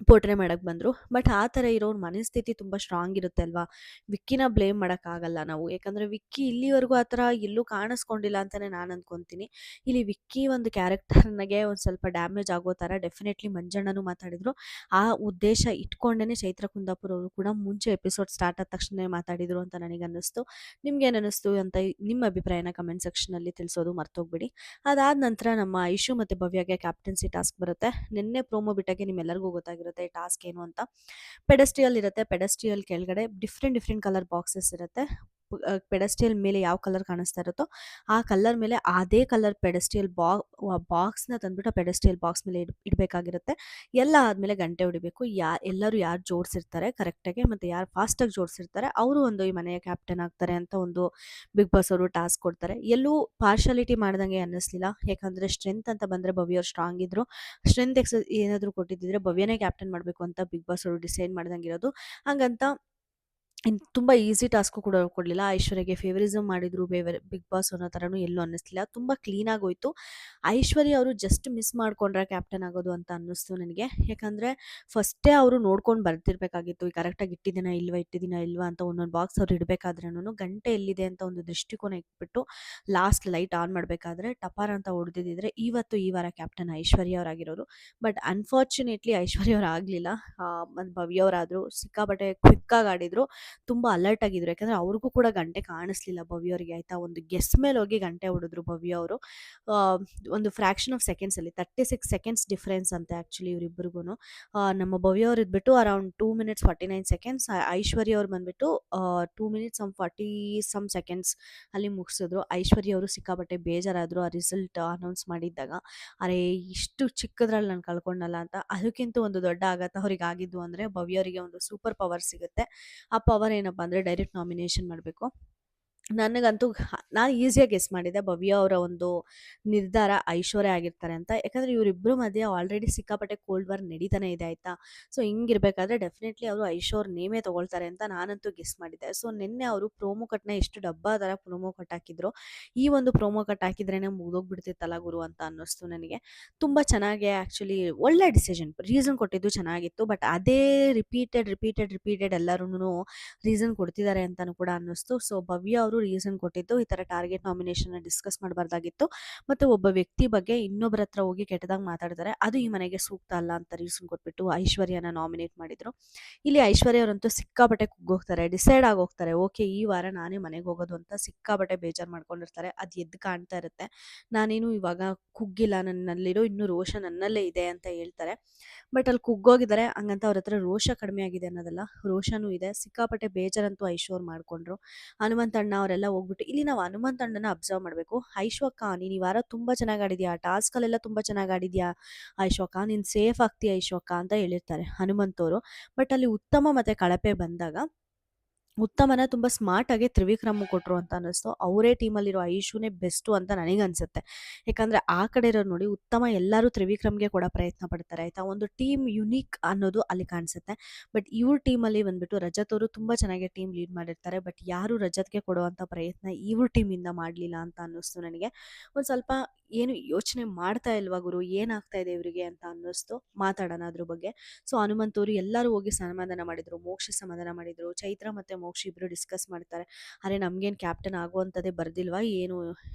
ಪೋರ್ಟ್ರೇ ಮಾಡಕ್ಕೆ ಬಂದರು. ಬಟ್ ಆ ಥರ ಇರೋರ ಮನಸ್ಥಿತಿ ತುಂಬ ಸ್ಟ್ರಾಂಗ್ ಇರುತ್ತೆ ಅಲ್ವಾ. ವಿಕ್ಕಿನ ಬ್ಲೇಮ್ ಮಾಡೋಕ್ಕಾಗಲ್ಲ ನಾವು, ಯಾಕಂದರೆ ವಿಕ್ಕಿ ಇಲ್ಲಿವರೆಗೂ ಆ ಥರ ಎಲ್ಲೂ ಕಾಣಿಸ್ಕೊಂಡಿಲ್ಲ ಅಂತಲೇ ನಾನು ಅಂದ್ಕೊತೀನಿ. ಇಲ್ಲಿ ವಿಕ್ಕಿ ಒಂದು ಕ್ಯಾರೆಕ್ಟರ್ನಾಗೆ ಒಂದು ಸ್ವಲ್ಪ ಡ್ಯಾಮೇಜ್ ಆಗೋ ಥರ ಡೆಫಿನೆಟ್ಲಿ ಮಂಜಣ್ಣನೂ ಮಾತಾಡಿದರು. ಆ ಉದ್ದೇಶ ಇಟ್ಕೊಂಡೇ ಚೈತ್ರ ಕುಂದಾಪುರ ಅವರು ಕೂಡ ಮುಂಚೆ ಎಪಿಸೋಡ್ ಸ್ಟಾರ್ಟ್ ಆದ ತಕ್ಷಣ ಮಾತಾಡಿದರು ಅಂತ ನನಗನ್ನಿಸ್ತು. ನಿಮ್ಗೇನು ಅನ್ನಿಸ್ತು ಅಂತ ನಿಮ್ಮ ಅಭಿಪ್ರಾಯನ ಕಮೆಂಟ್ ಸೆಕ್ಷನಲ್ಲಿ ತಿಳಿಸೋದು ಮರ್ತೋಗ್ಬೇಡಿ. ಅದಾದ ನಂತರ ನಮ್ಮ ಐಶು ಮತ್ತು ಭವ್ಯಗೆ ಕ್ಯಾಪ್ಟನ್ಸಿ ಟಾಸ್ಕ್ ಬರುತ್ತೆ. ನಿನ್ನೆ ಪ್ರೋಮೋ ಬಿಟ್ಟಾಗೆ ನಿಮ್ಮೆಲ್ಲರಿಗೂ ಗೊತ್ತಾಗಿರುತ್ತೆ ಟಾಸ್ಕ್ ಏನು ಅಂತ. ಪೆಡೆಸ್ಟ್ರಿಯಲ್ ಇರುತ್ತೆ, ಪೆಡೆಸ್ಟ್ರಿಯಲ್ ಕೆಳಗಡೆ ಡಿಫ್ರೆಂಟ್ ಡಿಫ್ರೆಂಟ್ ಕಲರ್ ಬಾಕ್ಸಸ್ ಇರುತ್ತೆ. ಪೆಡೆಸ್ಟ್ರಿಯಲ್ ಮೇಲೆ ಯಾವ ಕಲರ್ ಕಾಣಿಸ್ತಾ ಇರುತ್ತೋ ಆ ಕಲರ್ ಮೇಲೆ ಅದೇ ಕಲರ್ ಪೆಡೆಸ್ಟ್ರಿಯಲ್ ಬಾಕ್ಸ್ನ ತಂದ್ಬಿಟ್ಟು ಆ ಪೆಡೆಸ್ಟ್ರಿಯಲ್ ಬಾಕ್ಸ್ ಮೇಲೆ ಇಡಬೇಕಾಗಿರುತ್ತೆ. ಎಲ್ಲ ಆದಮೇಲೆ ಗಂಟೆ ಹೊಡಿಬೇಕು. ಎಲ್ಲರೂ ಯಾರು ಜೋಡಿಸಿರ್ತಾರೆ ಕರೆಕ್ಟಾಗಿ ಮತ್ತು ಯಾರು ಫಾಸ್ಟಾಗಿ ಜೋಡಿಸಿರ್ತಾರೆ ಅವರು ಒಂದು ಈ ಮನೆಯ ಕ್ಯಾಪ್ಟನ್ ಆಗ್ತಾರೆ ಅಂತ ಒಂದು ಬಿಗ್ ಬಾಸ್ ಅವರು ಟಾಸ್ಕ್ ಕೊಡ್ತಾರೆ. ಎಲ್ಲೂ ಪಾರ್ಶಾಲಿಟಿ ಮಾಡ್ದಂಗೆ ಅನ್ನಿಸ್ಲಿಲ್ಲ, ಯಾಕಂದರೆ ಸ್ಟ್ರೆಂತ್ ಅಂತ ಬಂದರೆ ಭವ್ಯ ಅವ್ರು ಸ್ಟ್ರಾಂಗ್ ಇದ್ದರು. ಸ್ಟ್ರೆಂತ್ ಏನಾದರೂ ಕೊಟ್ಟಿದ್ದಿದ್ರೆ ಭವ್ಯನೇ ಕ್ಯಾಪ್ಟನ್ ಮಾಡಬೇಕು ಅಂತ ಬಿಗ್ ಬಾಸ್ ಅವರು ಡಿಸೈಡ್ ಮಾಡ್ದಂಗೆ ಇರೋದು. ಹಂಗಂತ ತುಂಬ ಈಸಿ ಟಾಸ್ಕು ಕೂಡ ಕೊಡಲಿಲ್ಲ. ಐಶ್ವರ್ಯಗೆ ಫೇವರಿಸಮ್ ಮಾಡಿದ್ರು ಬಿಗ್ ಬಾಸ್ ಅನ್ನೋ ಥರನೂ ಎಲ್ಲೂ ಅನ್ನಿಸ್ಲಿಲ್ಲ. ತುಂಬ ಕ್ಲೀನಾಗಿ ಹೋಯಿತು. ಐಶ್ವರ್ಯ ಅವರು ಜಸ್ಟ್ ಮಿಸ್ ಮಾಡ್ಕೊಂಡ್ರೆ ಕ್ಯಾಪ್ಟನ್ ಆಗೋದು ಅಂತ ಅನ್ನಿಸ್ತು ನನಗೆ. ಯಾಕಂದರೆ ಫಸ್ಟೇ ಅವರು ನೋಡ್ಕೊಂಡು ಬರ್ತಿರ್ಬೇಕಾಗಿತ್ತು, ಈ ಕರೆಕ್ಟಾಗಿ ಇಟ್ಟಿದ್ದೀನಾ ಇಲ್ವಾ ಅಂತ ಒಂದೊಂದು ಬಾಕ್ಸ್ ಅವ್ರು ಇಡಬೇಕಾದ್ರೂ ಗಂಟೆ ಎಲ್ಲಿದೆ ಅಂತ ಒಂದು ದೃಷ್ಟಿಕೋನ ಇಟ್ಬಿಟ್ಟು ಲಾಸ್ಟ್ ಲೈಟ್ ಆನ್ ಮಾಡಬೇಕಾದ್ರೆ ಟಪಾರ ಅಂತ ಹೊಡೆದಿದ್ದಿದ್ರೆ ಇವತ್ತು ಈ ವಾರ ಕ್ಯಾಪ್ಟನ್ ಐಶ್ವರ್ಯ ಅವರಾಗಿರೋರು. ಬಟ್ ಅನ್ಫಾರ್ಚುನೇಟ್ಲಿ ಐಶ್ವರ್ಯ ಅವ್ರು ಆಗಲಿಲ್ಲ. ಮತ್ತು ಭವ್ಯ ಅವರಾದರು ಸಿಕ್ಕಾಪಟ್ಟೆ ಕ್ವಿಕ್ಕಾಗಿ ಆಡಿದರು, ತುಂಬ ಅಲರ್ಟ್ ಆಗಿದ್ರು. ಯಾಕಂದರೆ ಅವ್ರಿಗೂ ಕೂಡ ಗಂಟೆ ಕಾಣಿಸ್ಲಿಲ್ಲ ಭವ್ಯ ಅವರಿಗೆ, ಆಯಿತಾ. ಒಂದು ಗೆಸ್ ಮೇಲೆ ಹೋಗಿ ಗಂಟೆ ಹೊಡೆದ್ರು ಭವ್ಯ ಅವರು. ಒಂದು ಫ್ರ್ಯಾಕ್ಷನ್ ಆಫ್ ಸೆಕೆಂಡ್ಸಲ್ಲಿ 36 ಸೆಕೆಂಡ್ಸ್ ಡಿಫ್ರೆನ್ಸ್ ಅಂತೆ ಆ್ಯಕ್ಚುಲಿ ಇವರಿಬ್ಬರಿಗೂ. ನಮ್ಮ ಭವ್ಯ ಅವ್ರು ಇದ್ಬಿಟ್ಟು ಅರೌಂಡ್ 2 ಮಿನಿಟ್ಸ್ 49 ಸೆಕೆಂಡ್ಸ್, ಐಶ್ವರ್ಯ ಅವ್ರು ಬಂದುಬಿಟ್ಟು 2 ಮಿನಿಟ್ಸ್ 40 ಸೆಕೆಂಡ್ಸ್ ಅಲ್ಲಿ ಮುಗಿಸಿದ್ರು. ಐಶ್ವರ್ಯ ಅವರು ಸಿಕ್ಕಾಪಟ್ಟೆ ಬೇಜಾರಾದರು ಆ ರಿಸಲ್ಟ್ ಅನೌನ್ಸ್ ಮಾಡಿದ್ದಾಗ. ಅರೆ ಇಷ್ಟು ಚಿಕ್ಕದ್ರಲ್ಲಿ ನಾನು ಕಳ್ಕೊಂಡಲ್ಲ ಅಂತ. ಅದಕ್ಕಿಂತ ಒಂದು ದೊಡ್ಡ ಆಘಾತ ಅವ್ರಿಗೆ ಆಗಿದ್ದು ಅಂದರೆ ಭವ್ಯ ಅವರಿಗೆ ಒಂದು ಸೂಪರ್ ಪವರ್ ಸಿಗುತ್ತೆ. ಆ ಪವರ್ ಏನಪ್ಪ ಅಂದರೆ ಡೈರೆಕ್ಟ್ ನಾಮಿನೇಷನ್ ಮಾಡಬೇಕು. ನನಗಂತೂ ನಾನು ಈಸಿಯಾಗಿ ಗೆಸ್ ಮಾಡಿದ್ದೆ ಭವ್ಯ ಅವರ ಒಂದು ನಿರ್ಧಾರ ಐಶ್ವರ್ಯ ಆಗಿರ್ತಾರೆ ಅಂತ. ಯಾಕಂದರೆ ಇವರಿಬ್ಬರು ಮಧ್ಯೆ ಆಲ್ರೆಡಿ ಸಿಕ್ಕಾಪಟ್ಟೆ ಕೋಲ್ಡ್ ವಾರ್ ನಡೀತಾನೆ ಇದೆ, ಆಯಿತಾ. ಸೊ ಹಿಂಗಿರಬೇಕಾದ್ರೆ ಡೆಫಿನೆಟ್ಲಿ ಅವರು ಐಶ್ವರ್ಯ ನೇಮೇ ತೊಗೊಳ್ತಾರೆ ಅಂತ ನಾನಂತೂ ಗೆಸ್ ಮಾಡಿದ್ದೆ. ಸೊ ನಿನ್ನೆ ಅವರು ಪ್ರೋಮೋ ಕಟ್ನ ಎಷ್ಟು ಡಬ್ಬಾ ಥರ ಪ್ರೋಮೋ ಕಟ್ ಹಾಕಿದ್ರು. ಈ ಒಂದು ಪ್ರೋಮೋ ಕಟ್ ಹಾಕಿದ್ರೇ ಮುಗಿದೋಗ್ಬಿಡ್ತಿತ್ತಲ್ಲ ಗುರು ಅಂತ ಅನ್ನಿಸ್ತು ನನಗೆ. ತುಂಬ ಚೆನ್ನಾಗಿ ಆ್ಯಕ್ಚುಲಿ ಒಳ್ಳೆ ಡಿಸಿಷನ್, ರೀಸನ್ ಕೊಟ್ಟಿದ್ದು ಚೆನ್ನಾಗಿತ್ತು. ಬಟ್ ಅದೇ ರಿಪೀಟೆಡ್ ಎಲ್ಲರೂ ರೀಸನ್ ಕೊಡ್ತಿದ್ದಾರೆ ಅಂತಲೂ ಕೂಡ ಅನ್ನಿಸ್ತು. ಸೊ ಭವ್ಯ ಅವರು ರೀಸನ್ ಕೊಟ್ಟಿದ್ದು ಈ ಥರ ಟಾರ್ಗೆಟ್ ನಾಮಿನೇಷನ್ನ ಡಿಸ್ಕಸ್ ಮಾಡಬಾರ್ದಾಗಿತ್ತು, ಮತ್ತು ಒಬ್ಬ ವ್ಯಕ್ತಿ ಬಗ್ಗೆ ಇನ್ನೊಬ್ಬರ ಹತ್ರ ಹೋಗಿ ಕೆಟ್ಟದಾಗಿ ಮಾತಾಡಿದ್ದಾರೆ, ಅದು ಈ ಮನೆಗೆ ಸೂಕ್ತ ಅಲ್ಲ ಅಂತ ರೀಸನ್ ಕೊಟ್ಬಿಟ್ಟು ಐಶ್ವರ್ಯನ ನಾಮಿನೇಟ್ ಮಾಡಿದರು. ಇಲ್ಲಿ ಐಶ್ವರ್ಯ ಅವರಂತೂ ಸಿಕ್ಕಾಪಟ್ಟೆ ಕುಗ್ಗೋಗ್ತಾರೆ, ಡಿಸೈಡ್ ಆಗೋಗ್ತಾರೆ, ಓಕೆ ಈ ವಾರ ನಾನೇ ಮನೆಗೆ ಹೋಗೋದು ಅಂತ ಸಿಕ್ಕಾಪಟ್ಟೆ ಬೇಜಾರು ಮಾಡ್ಕೊಂಡಿರ್ತಾರೆ. ಅದು ಎದ್ದು ಕಾಣ್ತಾ ಇರುತ್ತೆ. ನಾನೇನು ಇವಾಗ ಕುಗ್ಗಿಲ್ಲ, ನನ್ನಲ್ಲಿರೋ ಇನ್ನೂ ರೋಷ ನನ್ನಲ್ಲೇ ಇದೆ ಅಂತ ಹೇಳ್ತಾರೆ. ಬಟ್ ಅಲ್ಲಿ ಕುಗ್ಗೋಗಿದ್ದಾರೆ, ಹಂಗಂತ ಅವ್ರ ಹತ್ರ ರೋಷ ಕಡಿಮೆ ಆಗಿದೆ ಅನ್ನೋದಲ್ಲ, ರೋಷನೂ ಇದೆ. ಸಿಕ್ಕಾಪಟ್ಟೆ ಬೇಜಾರಂತೂ ಐಶ್ವರ್ಯ ಮಾಡ್ಕೊಂಡ್ರು. ಹನುಮಂತಣ್ಣ ಅವರೆಲ್ಲ ಹೋಗ್ಬಿಟ್ಟು ಇಲ್ಲಿ ನಾವು ಹನುಮಂತಣ್ಣನ ಅಬ್ಸರ್ವ್ ಮಾಡಬೇಕು. ಐಶ್ವಕ್ಕ ನೀನು ಈ ವಾರ ತುಂಬ ಚೆನ್ನಾಗಿ ಆಡಿದ್ಯಾ, ಟಾಸ್ಕಲ್ಲೆಲ್ಲ ತುಂಬ ಚೆನ್ನಾಗಿ ಆಡಿದ್ಯಾ ಐಶ್ವಕ್ಕ, ನೀನು ಸೇಫ್ ಆಗ್ತೀಯ ಐಶ್ವಕ್ಕ ಅಂತ ಹೇಳಿರ್ತಾರೆ ಹನುಮಂತವರು. ಬಟ್ ಅಲ್ಲಿ ಉತ್ತಮ ಮತ್ತು ಕಳಪೆ ಬಂದಾಗ ಉತ್ತಮನ ತುಂಬ ಸ್ಮಾರ್ಟಾಗಿ ತ್ರಿವಿಕ್ರಮ್‌ಗೆ ಕೊಟ್ಟರು ಅಂತ ಅನ್ನಿಸ್ತು. ಅವರೇ ಟೀಮಲ್ಲಿರೋ ಐಶುನೇ ಬೆಸ್ಟು ಅಂತ ನನಗನ್ಸುತ್ತೆ. ಯಾಕಂದರೆ ಆ ಕಡೆ ಇರೋರು ನೋಡಿ, ಉತ್ತಮ ಎಲ್ಲರೂ ತ್ರಿವಿಕ್ರಮ್‌ಗೆ ಕೊಡೋ ಪ್ರಯತ್ನ ಪಡ್ತಾರೆ, ಆಯಿತಾ. ಒಂದು ಟೀಮ್ ಯುನೀಕ್ ಅನ್ನೋದು ಅಲ್ಲಿ ಕಾಣಿಸುತ್ತೆ. ಬಟ್ ಇವ್ರ ಟೀಮಲ್ಲಿ ಬಂದುಬಿಟ್ಟು ರಜತ್ ಅವರು ತುಂಬ ಚೆನ್ನಾಗಿ ಟೀಮ್ ಲೀಡ್ ಮಾಡಿರ್ತಾರೆ. ಬಟ್ ಯಾರೂ ರಜತ್‌ಗೆ ಕೊಡುವಂಥ ಪ್ರಯತ್ನ ಇವ್ರ ಟೀಮಿಂದ ಮಾಡಲಿಲ್ಲ ಅಂತ ಅನ್ನಿಸ್ತು ನನಗೆ. ಒಂದು ಸ್ವಲ್ಪ ಏನು ಯೋಚನೆ ಮಾಡ್ತಾ ಇಲ್ವಾ ಗುರು, ಏನಾಗ್ತಾ ಇದೆ ಇವರಿಗೆ ಅಂತ ಅನ್ನಿಸ್ತು. ಮಾತಾಡೋಣ ಅದ್ರ ಬಗ್ಗೆ. ಸೊ ಹನುಮಂತವ್ರು ಎಲ್ಲರೂ ಹೋಗಿ ಸಮಾಧಾನ ಮಾಡಿದ್ರು, ಮೋಕ್ಷ ಸಮಾಧಾನ ಮಾಡಿದ್ರು. ಚೈತ್ರ ಮತ್ತೆ ಮೋಕ್ಷ ಇಬ್ರು ಡಿಸ್ಕಸ್ ಮಾಡ್ತಾರೆ. ಅರೆ ನಮ್ಗೇನು ಕ್ಯಾಪ್ಟನ್ ಆಗುವಂಥದ್ದೇ ಬರ್ದಿಲ್ವಾ ಏನು,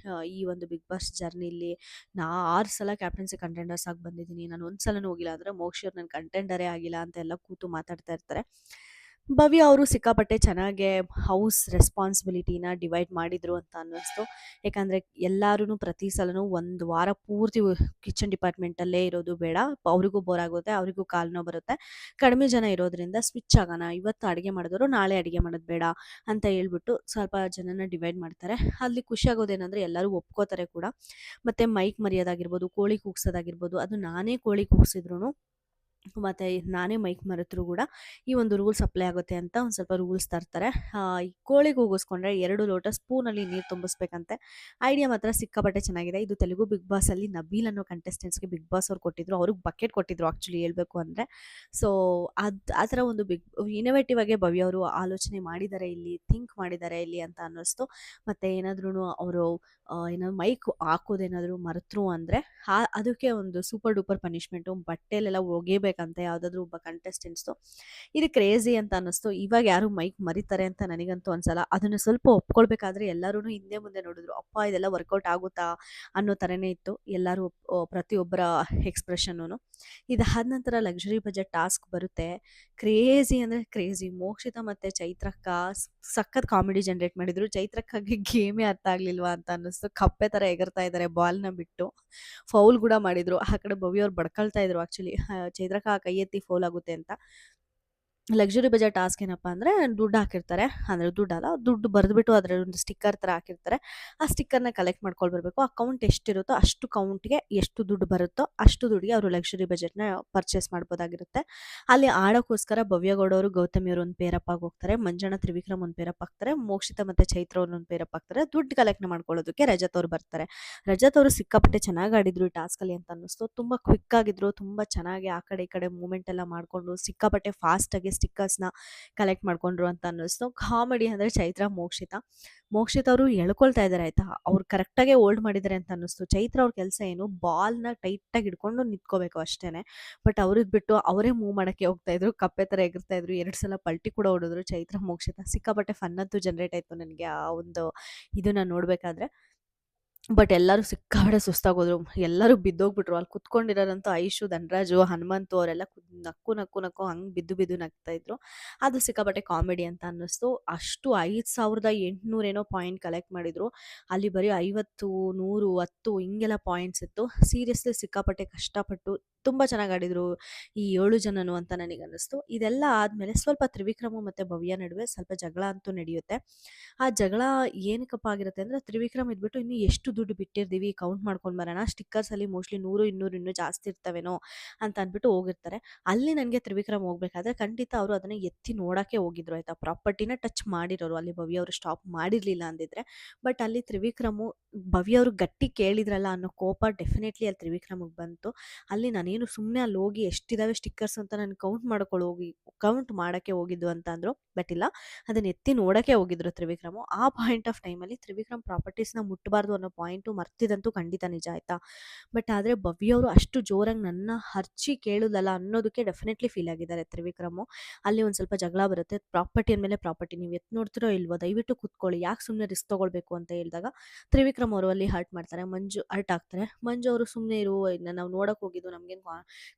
ಈ ಒಂದು ಬಿಗ್ ಬಾಸ್ ಜರ್ನಿಲಿ ನಾ 6 ಸಲ ಕ್ಯಾಪ್ಟನ್ಸಿ ಕಂಟೆಂಡರ್ಸ್ ಆಗಿ ಬಂದಿದ್ದೀನಿ, ನಾನು ಒಂದ್ಸಲನೂ ಹೋಗಿಲ್ಲ ಅಂದರೆ ಮೋಕ್ಷಿ ಅವ್ರು ನನ್ನ ಕಂಟೆಂಡರೇ ಆಗಿಲ್ಲ ಅಂತ ಎಲ್ಲ ಕೂತು ಮಾತಾಡ್ತಾ ಇರ್ತಾರೆ. ಭವ್ಯ ಅವರು ಸಿಕ್ಕಾಪಟ್ಟೆ ಚೆನ್ನಾಗೆ ಹೌಸ್ ರೆಸ್ಪಾನ್ಸಿಬಿಲಿಟಿನ ಡಿವೈಡ್ ಮಾಡಿದ್ರು ಅಂತ ಅನ್ನಿಸ್ತು. ಯಾಕಂದರೆ ಎಲ್ಲರೂ ಪ್ರತಿ ಸಲನೂ ಒಂದು ವಾರ ಪೂರ್ತಿ ಕಿಚನ್ ಡಿಪಾರ್ಟ್ಮೆಂಟಲ್ಲೇ ಇರೋದು ಬೇಡ, ಅವ್ರಿಗೂ ಬೋರ್ ಆಗುತ್ತೆ, ಅವರಿಗೂ ಕಾಲು ನೋವು ಬರುತ್ತೆ. ಕಡಿಮೆ ಜನ ಇರೋದ್ರಿಂದ ಸ್ವಿಚ್ ಆಗೋಣ, ಇವತ್ತು ಅಡುಗೆ ಮಾಡಿದವರು ನಾಳೆ ಅಡುಗೆ ಮಾಡೋದು ಬೇಡ ಅಂತ ಹೇಳ್ಬಿಟ್ಟು ಸ್ವಲ್ಪ ಜನನ ಡಿವೈಡ್ ಮಾಡ್ತಾರೆ. ಅಲ್ಲಿ ಖುಷಿ ಆಗೋದೇನೆಂದರೆ ಎಲ್ಲರೂ ಒಪ್ಕೋತಾರೆ ಕೂಡ. ಮತ್ತು ಮೈಕ್ ಮರೆಯೋದಾಗಿರ್ಬೋದು, ಕೋಳಿ ಕೂಗ್ಸೋದಾಗಿರ್ಬೋದು, ಅದು ನಾನೇ ಕೋಳಿ ಕೂಗ್ಸಿದ್ರು ಮತ್ತು ನಾನೇ ಮೈಕ್ ಮರೆತರೂ ಕೂಡ ಈ ಒಂದು ರೂಲ್ಸ್ ಅಪ್ಲೈ ಆಗುತ್ತೆ ಅಂತ ಒಂದು ಸ್ವಲ್ಪ ರೂಲ್ಸ್ ತರ್ತಾರೆ. ಈ ಕೋಳಿಗೆ ಕೂಗಿಸ್ಕೊಂಡ್ರೆ 2 ಲೋಟ ಸ್ಪೂನಲ್ಲಿ ನೀರು ತುಂಬಿಸ್ಬೇಕಂತೆ. ಐಡಿಯಾ ಮಾತ್ರ ಸಿಕ್ಕಾಪಟ್ಟೆ ಚೆನ್ನಾಗಿದೆ. ಇದು ತೆಲುಗು ಬಿಗ್ ಬಾಸಲ್ಲಿ ನಬೀಲ್ ಅನ್ನೋ ಕಂಟೆಸ್ಟೆಂಟ್ಸ್ಗೆ ಬಿಗ್ ಬಾಸ್ ಅವ್ರು ಕೊಟ್ಟಿದ್ರು, ಅವ್ರಿಗೆ ಬಕೆಟ್ ಕೊಟ್ಟಿದ್ರು ಆ್ಯಕ್ಚುಲಿ ಹೇಳ್ಬೇಕು ಅಂದರೆ. ಸೊ ಆ ಥರ ಒಂದು ಇನೋವೇಟಿವ್ ಆಗಿ ಭವ್ಯ ಅವರು ಆಲೋಚನೆ ಮಾಡಿದ್ದಾರೆ ಇಲ್ಲಿ, ಥಿಂಕ್ ಮಾಡಿದ್ದಾರೆ ಇಲ್ಲಿ ಅಂತ ಅನ್ನಿಸ್ತು. ಮತ್ತು ಏನಾದ್ರೂ ಅವರು ಏನಾದ್ರು ಮೈಕ್ ಹಾಕೋದೇನಾದರೂ ಮರೆತರು ಅಂದರೆ ಅದಕ್ಕೆ ಒಂದು ಸೂಪರ್ ಡೂಪರ್ ಪನಿಷ್ಮೆಂಟು, ಬಟ್ಟೆಲೆಲ್ಲ ಒಗೆಬೇಕಂತೆ ಯಾವುದಾದ್ರೂ ಒಬ್ಬ ಕಂಟೆಸ್ಟೆಂಟ್ಸು. ಇದು ಕ್ರೇಜಿ ಅಂತ ಅನ್ನಿಸ್ತು. ಇವಾಗ ಯಾರು ಮೈಕ್ ಮರಿತಾರೆ ಅಂತ ನನಗಂತೂ ಅನ್ಸಲ್ಲ. ಅದನ್ನು ಸ್ವಲ್ಪ ಒಪ್ಕೊಳ್ಬೇಕಾದ್ರೆ ಎಲ್ಲರೂ ಹಿಂದೆ ಮುಂದೆ ನೋಡಿದ್ರು, ಅಪ್ಪ ಇದೆಲ್ಲ ವರ್ಕೌಟ್ ಆಗುತ್ತಾ ಅನ್ನೋ ಥರನೇ ಇತ್ತು ಎಲ್ಲರೂ ಪ್ರತಿಯೊಬ್ಬರ ಎಕ್ಸ್ಪ್ರೆಷನ್ನೂ. ಇದಾದ ನಂತರ ಲಕ್ಸುರಿ ಬಜೆಟ್ ಟಾಸ್ಕ್ ಬರುತ್ತೆ. ಕ್ರೇಜಿ ಅಂದರೆ ಕ್ರೇಜಿ. ಮೋಕ್ಷಿತ ಮತ್ತು ಚೈತ್ರಕ್ಕ ಸಖತ್ ಕಾಮಿಡಿ ಜನ್ರೇಟ್ ಮಾಡಿದ್ರು. ಚೈತ್ರಕ್ಕಾಗಿ ಗೇಮೇ ಅರ್ಥ ಆಗಲಿಲ್ವಾ ಅಂತ ಅನ್ನಿಸ್ತು. ಕಪ್ಪೆ ಥರ ಎಗರ್ತಾ ಇದ್ದಾರೆ ಬಾಲ್ನ ಬಿಟ್ಟು. ಫೌಲ್ ಕೂಡ ಮಾಡಿದ್ರು. ಆ ಕಡೆ ಭವ್ಯ ಅವ್ರು ಬಡ್ಕೊಳ್ತಾ ಇದ್ರು ಆ್ಯಕ್ಚುಲಿ, ಚೈತ್ರಕ್ಕ ಕೈ ಎತ್ತಿ ಫೌಲ್ ಆಗುತ್ತೆ ಅಂತ. ಲಕ್ಸುರಿ ಬಜೆಟ್ ಟಾಸ್ಕ್ ಏನಪ್ಪ ಅಂದರೆ ದುಡ್ಡು ಹಾಕಿರ್ತಾರೆ, ಅಂದರೆ ದುಡ್ಡಲ್ಲ, ದುಡ್ಡು ಬರೆದ್ಬಿಟ್ಟು ಅದರ ಒಂದು ಸ್ಟಿಕ್ಕರ್ ಥರ ಹಾಕಿರ್ತಾರೆ. ಆ ಸ್ಟಿಕ್ಕರ್ನ ಕಲೆಕ್ಟ್ ಮಾಡ್ಕೊಂಡು ಬರಬೇಕು. ಆ ಕೌಂಟ್ ಎಷ್ಟಿರುತ್ತೋ ಅಷ್ಟು ಕೌಂಟ್ಗೆ ಎಷ್ಟು ದುಡ್ಡು ಬರುತ್ತೋ ಅಷ್ಟು ದುಡ್ಡಿಗೆ ಅವರು ಲಕ್ಸುರಿ ಬಜೆಟ್ನ ಪರ್ಚೇಸ್ ಮಾಡ್ಬೋದಾಗಿರುತ್ತೆ. ಅಲ್ಲಿ ಆಡೋಕ್ಕೋಸ್ಕರ ಭವ್ಯಗೌಡ ಅವರು ಗೌತಮಿ ಅವರು ಒಂದು ಪೇರಪ್ ಆಗಿ ಹೋಗ್ತಾರೆ, ಮಂಜಣ್ಣ ತ್ರಿವಿಕ್ರಮ್ ಒಂದು ಪೇರಪ್ ಆಗ್ತಾರೆ, ಮೋಕ್ಷಿತ ಮತ್ತು ಚೈತ್ರ ಅವ್ರು ಒಂದು ಪೇರಪ್ ಆಗ್ತಾರೆ. ದುಡ್ಡು ಕಲೆಕ್ಟ್ ಮಾಡ್ಕೊಳ್ಳೋದಕ್ಕೆ ರಜತ್ ಅವ್ರು ಬರ್ತಾರೆ. ರಜತ್ ಅವರು ಸಿಕ್ಕಾಪಟ್ಟೆ ಚೆನ್ನಾಗಿ ಆಡಿದ್ರು ಈ ಟಾಸ್ಕಲ್ಲಿ ಅಂತ ಅನ್ನಿಸ್ತು. ತುಂಬ ಕ್ವಿಕ್ ಆಗಿದ್ರು, ತುಂಬ ಚೆನ್ನಾಗಿ ಆ ಕಡೆ ಈ ಕಡೆ ಮೂಮೆಂಟ್ ಎಲ್ಲ ಮಾಡಿಕೊಂಡು ಸಿಕ್ಕಾಪಟ್ಟೆ ಫಾಸ್ಟಾಗಿ ಸ್ಟಿಕ್ಕರ್ಸ್ನ ಕಲೆಕ್ಟ್ ಮಾಡ್ಕೊಂಡ್ರು ಅಂತ ಅನ್ನಿಸ್ತು. ಕಾಮಿಡಿ ಅಂದರೆ ಚೈತ್ರ ಮೋಕ್ಷಿತ ಅವರು ಎಳ್ಕೊಳ್ತಾ ಇದ್ದಾರೆ ಆಯಿತಾ, ಅವ್ರು ಕರೆಕ್ಟಾಗೆ ಹೋಲ್ಡ್ ಮಾಡಿದ್ದಾರೆ ಅಂತ ಅನ್ನಿಸ್ತು. ಚೈತ್ರ ಅವ್ರ ಕೆಲಸ ಏನು, ಬಾಲ್ನ ಟೈಟಾಗಿ ಹಿಡ್ಕೊಂಡು ನಿಂತ್ಕೋಬೇಕು ಅಷ್ಟೇ. ಬಟ್ ಅವ್ರಿಗೆ ಬಿಟ್ಟು ಅವರೇ ಮೂವ್ ಮಾಡೋಕ್ಕೆ ಹೋಗ್ತಾ ಇದ್ರು, ಕಪ್ಪೆ ಥರ ಎಗರ್ತಾ ಇದ್ರು. 2 ಸಲ ಪಲ್ಟಿ ಕೂಡ ಹೊಡೆದ್ರು ಚೈತ್ರ ಮೋಕ್ಷಿತ. ಸಿಕ್ಕಾಪಟ್ಟೆ ಫನ್ ಅಂತೂ ಜನ್ರೇಟ್ ಆಯಿತು ನನಗೆ ಆ ಒಂದು ಇದನ್ನು ನೋಡಬೇಕಾದ್ರೆ. ಬಟ್ ಎಲ್ಲರೂ ಸಿಕ್ಕಾಪಟ್ಟೆ ಸುಸ್ತಾಗೋದ್ರು, ಎಲ್ಲರೂ ಬಿದ್ದೋಗ್ಬಿಟ್ರು. ಅಲ್ಲಿ ಕುತ್ಕೊಂಡಿರೋರಂತೂ ಐಶು, ಧನರಾಜು, ಹನುಮಂತು ಅವರೆಲ್ಲ ನಕ್ಕು ಹಂಗೆ ಬಿದ್ದು ನಗ್ತಾ ಇದ್ರು. ಅದು ಸಿಕ್ಕಾಪಟ್ಟೆ ಕಾಮಿಡಿ ಅಂತ ಅನ್ನಿಸ್ತು. ಅಷ್ಟು 5800 ಏನೋ ಪಾಯಿಂಟ್ ಕಲೆಕ್ಟ್ ಮಾಡಿದ್ರು. ಅಲ್ಲಿ ಬರೀ 50, 100, 10 ಹಿಂಗೆಲ್ಲ ಪಾಯಿಂಟ್ಸ್ ಇತ್ತು. ಸೀರಿಯಸ್ಲಿ ಸಿಕ್ಕಾಪಟ್ಟೆ ಕಷ್ಟಪಟ್ಟು ತುಂಬ ಚೆನ್ನಾಗಿ ಆಡಿದ್ರು ಈ 7 ಜನನು ಅಂತ ನನಗೆ ಅನ್ನಿಸ್ತು. ಇದೆಲ್ಲ ಆದಮೇಲೆ ಸ್ವಲ್ಪ ತ್ರಿವಿಕ್ರಮ ಮತ್ತು ಭವ್ಯ ನಡುವೆ ಸ್ವಲ್ಪ ಜಗಳ ಅಂತೂ ನಡೆಯುತ್ತೆ. ಆ ಜಗಳ ಏನಕ್ಕಪ್ಪ ಆಗಿರುತ್ತೆ ಅಂದರೆ, ತ್ರಿವಿಕ್ರಮ್ ಇದ್ಬಿಟ್ಟು ಇನ್ನು ಎಷ್ಟು ದುಡ್ಡು ಬಿಟ್ಟಿರ್ತೀವಿ ಕೌಂಟ್ ಮಾಡ್ಕೊಂಡು ಬರೋಣ, ಸ್ಟಿಕ್ಕರ್ಸಲ್ಲಿ ಮೋಸ್ಟ್ಲಿ 100, 200 ಇನ್ನೂ ಜಾಸ್ತಿ ಇರ್ತವೇನೋ ಅಂತ ಅಂದ್ಬಿಟ್ಟು ಹೋಗಿರ್ತಾರೆ. ಅಲ್ಲಿ ನನಗೆ ತ್ರಿವಿಕ್ರಮ್ ಹೋಗ್ಬೇಕಾದ್ರೆ ಖಂಡಿತ ಅವರು ಅದನ್ನು ಎತ್ತಿ ನೋಡೋಕ್ಕೆ ಹೋಗಿದ್ರು ಆಯಿತಾ, ಪ್ರಾಪರ್ಟಿನ ಟಚ್ ಮಾಡಿರೋರು. ಅಲ್ಲಿ ಭವ್ಯ ಅವರು ಸ್ಟಾಪ್ ಮಾಡಿರಲಿಲ್ಲ ಅಂದಿದ್ರೆ. ಬಟ್ ಅಲ್ಲಿ ತ್ರಿವಿಕ್ರಮು ಭವ್ಯ ಅವರು ಗಟ್ಟಿ ಕೇಳಿದ್ರಲ್ಲ ಅನ್ನೋ ಕೋಪ ಡೆಫಿನೆಟ್ಲಿ ಅಲ್ಲಿ ತ್ರಿವಿಕ್ರಮಿಗೆ ಬಂತು. ಅಲ್ಲಿ ನಾನೇನು ಸುಮ್ಮನೆ ಅಲ್ಲಿ ಹೋಗಿ ಎಷ್ಟಿದ್ದಾವೆ ಸ್ಟಿಕ್ಕರ್ಸ್ ಅಂತ ನಾನು ಕೌಂಟ್ ಮಾಡೋಕ್ಕೆ ಹೋಗಿದ್ದು ಅಂತ ಅಂದರು. ಬಟ್ ಇಲ್ಲ, ಅದನ್ನ ಎತ್ತಿ ನೋಡೋಕ್ಕೆ ಹೋಗಿದ್ರು ತ್ರಿವಿಕ್ರಮು. ಆ ಪಾಯಿಂಟ್ ಆಫ್ ಟೈಮಲ್ಲಿ ತ್ರಿವಿಕ್ರಮ್ ಪ್ರಾಪರ್ಟೀಸ್ನ ಮುಟ್ಟಬಾರ್ದು ಅನ್ನೋ ಪಾಯಿಂಟು ಮರ್ತಿದಂತೂ ಖಂಡಿತ ನಿಜ ಆಯಿತಾ. ಬಟ್ ಆದರೆ ಭವ್ಯವರು ಅಷ್ಟು ಜೋರಾಗಿ ನನ್ನ ಹರ್ಚಿ ಕೇಳೋದಲ್ಲ ಅನ್ನೋದಕ್ಕೆ ಡೆಫಿನೆಟ್ಲಿ ಫೀಲ್ ಆಗಿದ್ದಾರೆ ತ್ರಿವಿಕ್ರಮು. ಅಲ್ಲಿ ಒಂದು ಸ್ವಲ್ಪ ಜಗಳ ಬರುತ್ತೆ. ಪ್ರಾಪರ್ಟಿ ಅಂದಮೇಲೆ ಪ್ರಾಪರ್ಟಿ, ನೀವು ಎತ್ತು ನೋಡ್ತಿರೋ ಇಲ್ವೋ, ದಯವಿಟ್ಟು ಕೂತ್ಕೊಳ್ಳಿ, ಯಾಕೆ ಸುಮ್ಮನೆ ರಿಸ್ಕ್ ತೊಗೊಳ್ಬೇಕು ಅಂತ ಹೇಳಿದಾಗ ತ್ರಿವಿಕ್ರಮ್ ಅವರು ಅಲ್ಲಿ ಹರ್ಟ್ ಮಾಡ್ತಾರೆ. ಹರ್ಟ್ ಆಗ್ತಾರೆ. ಮಂಜು ಅವರು ಸುಮ್ಮನೆ ಇರು, ನಾವು ನೋಡೋಕೆ ಹೋಗಿದ್ದು, ನಮಗೇನು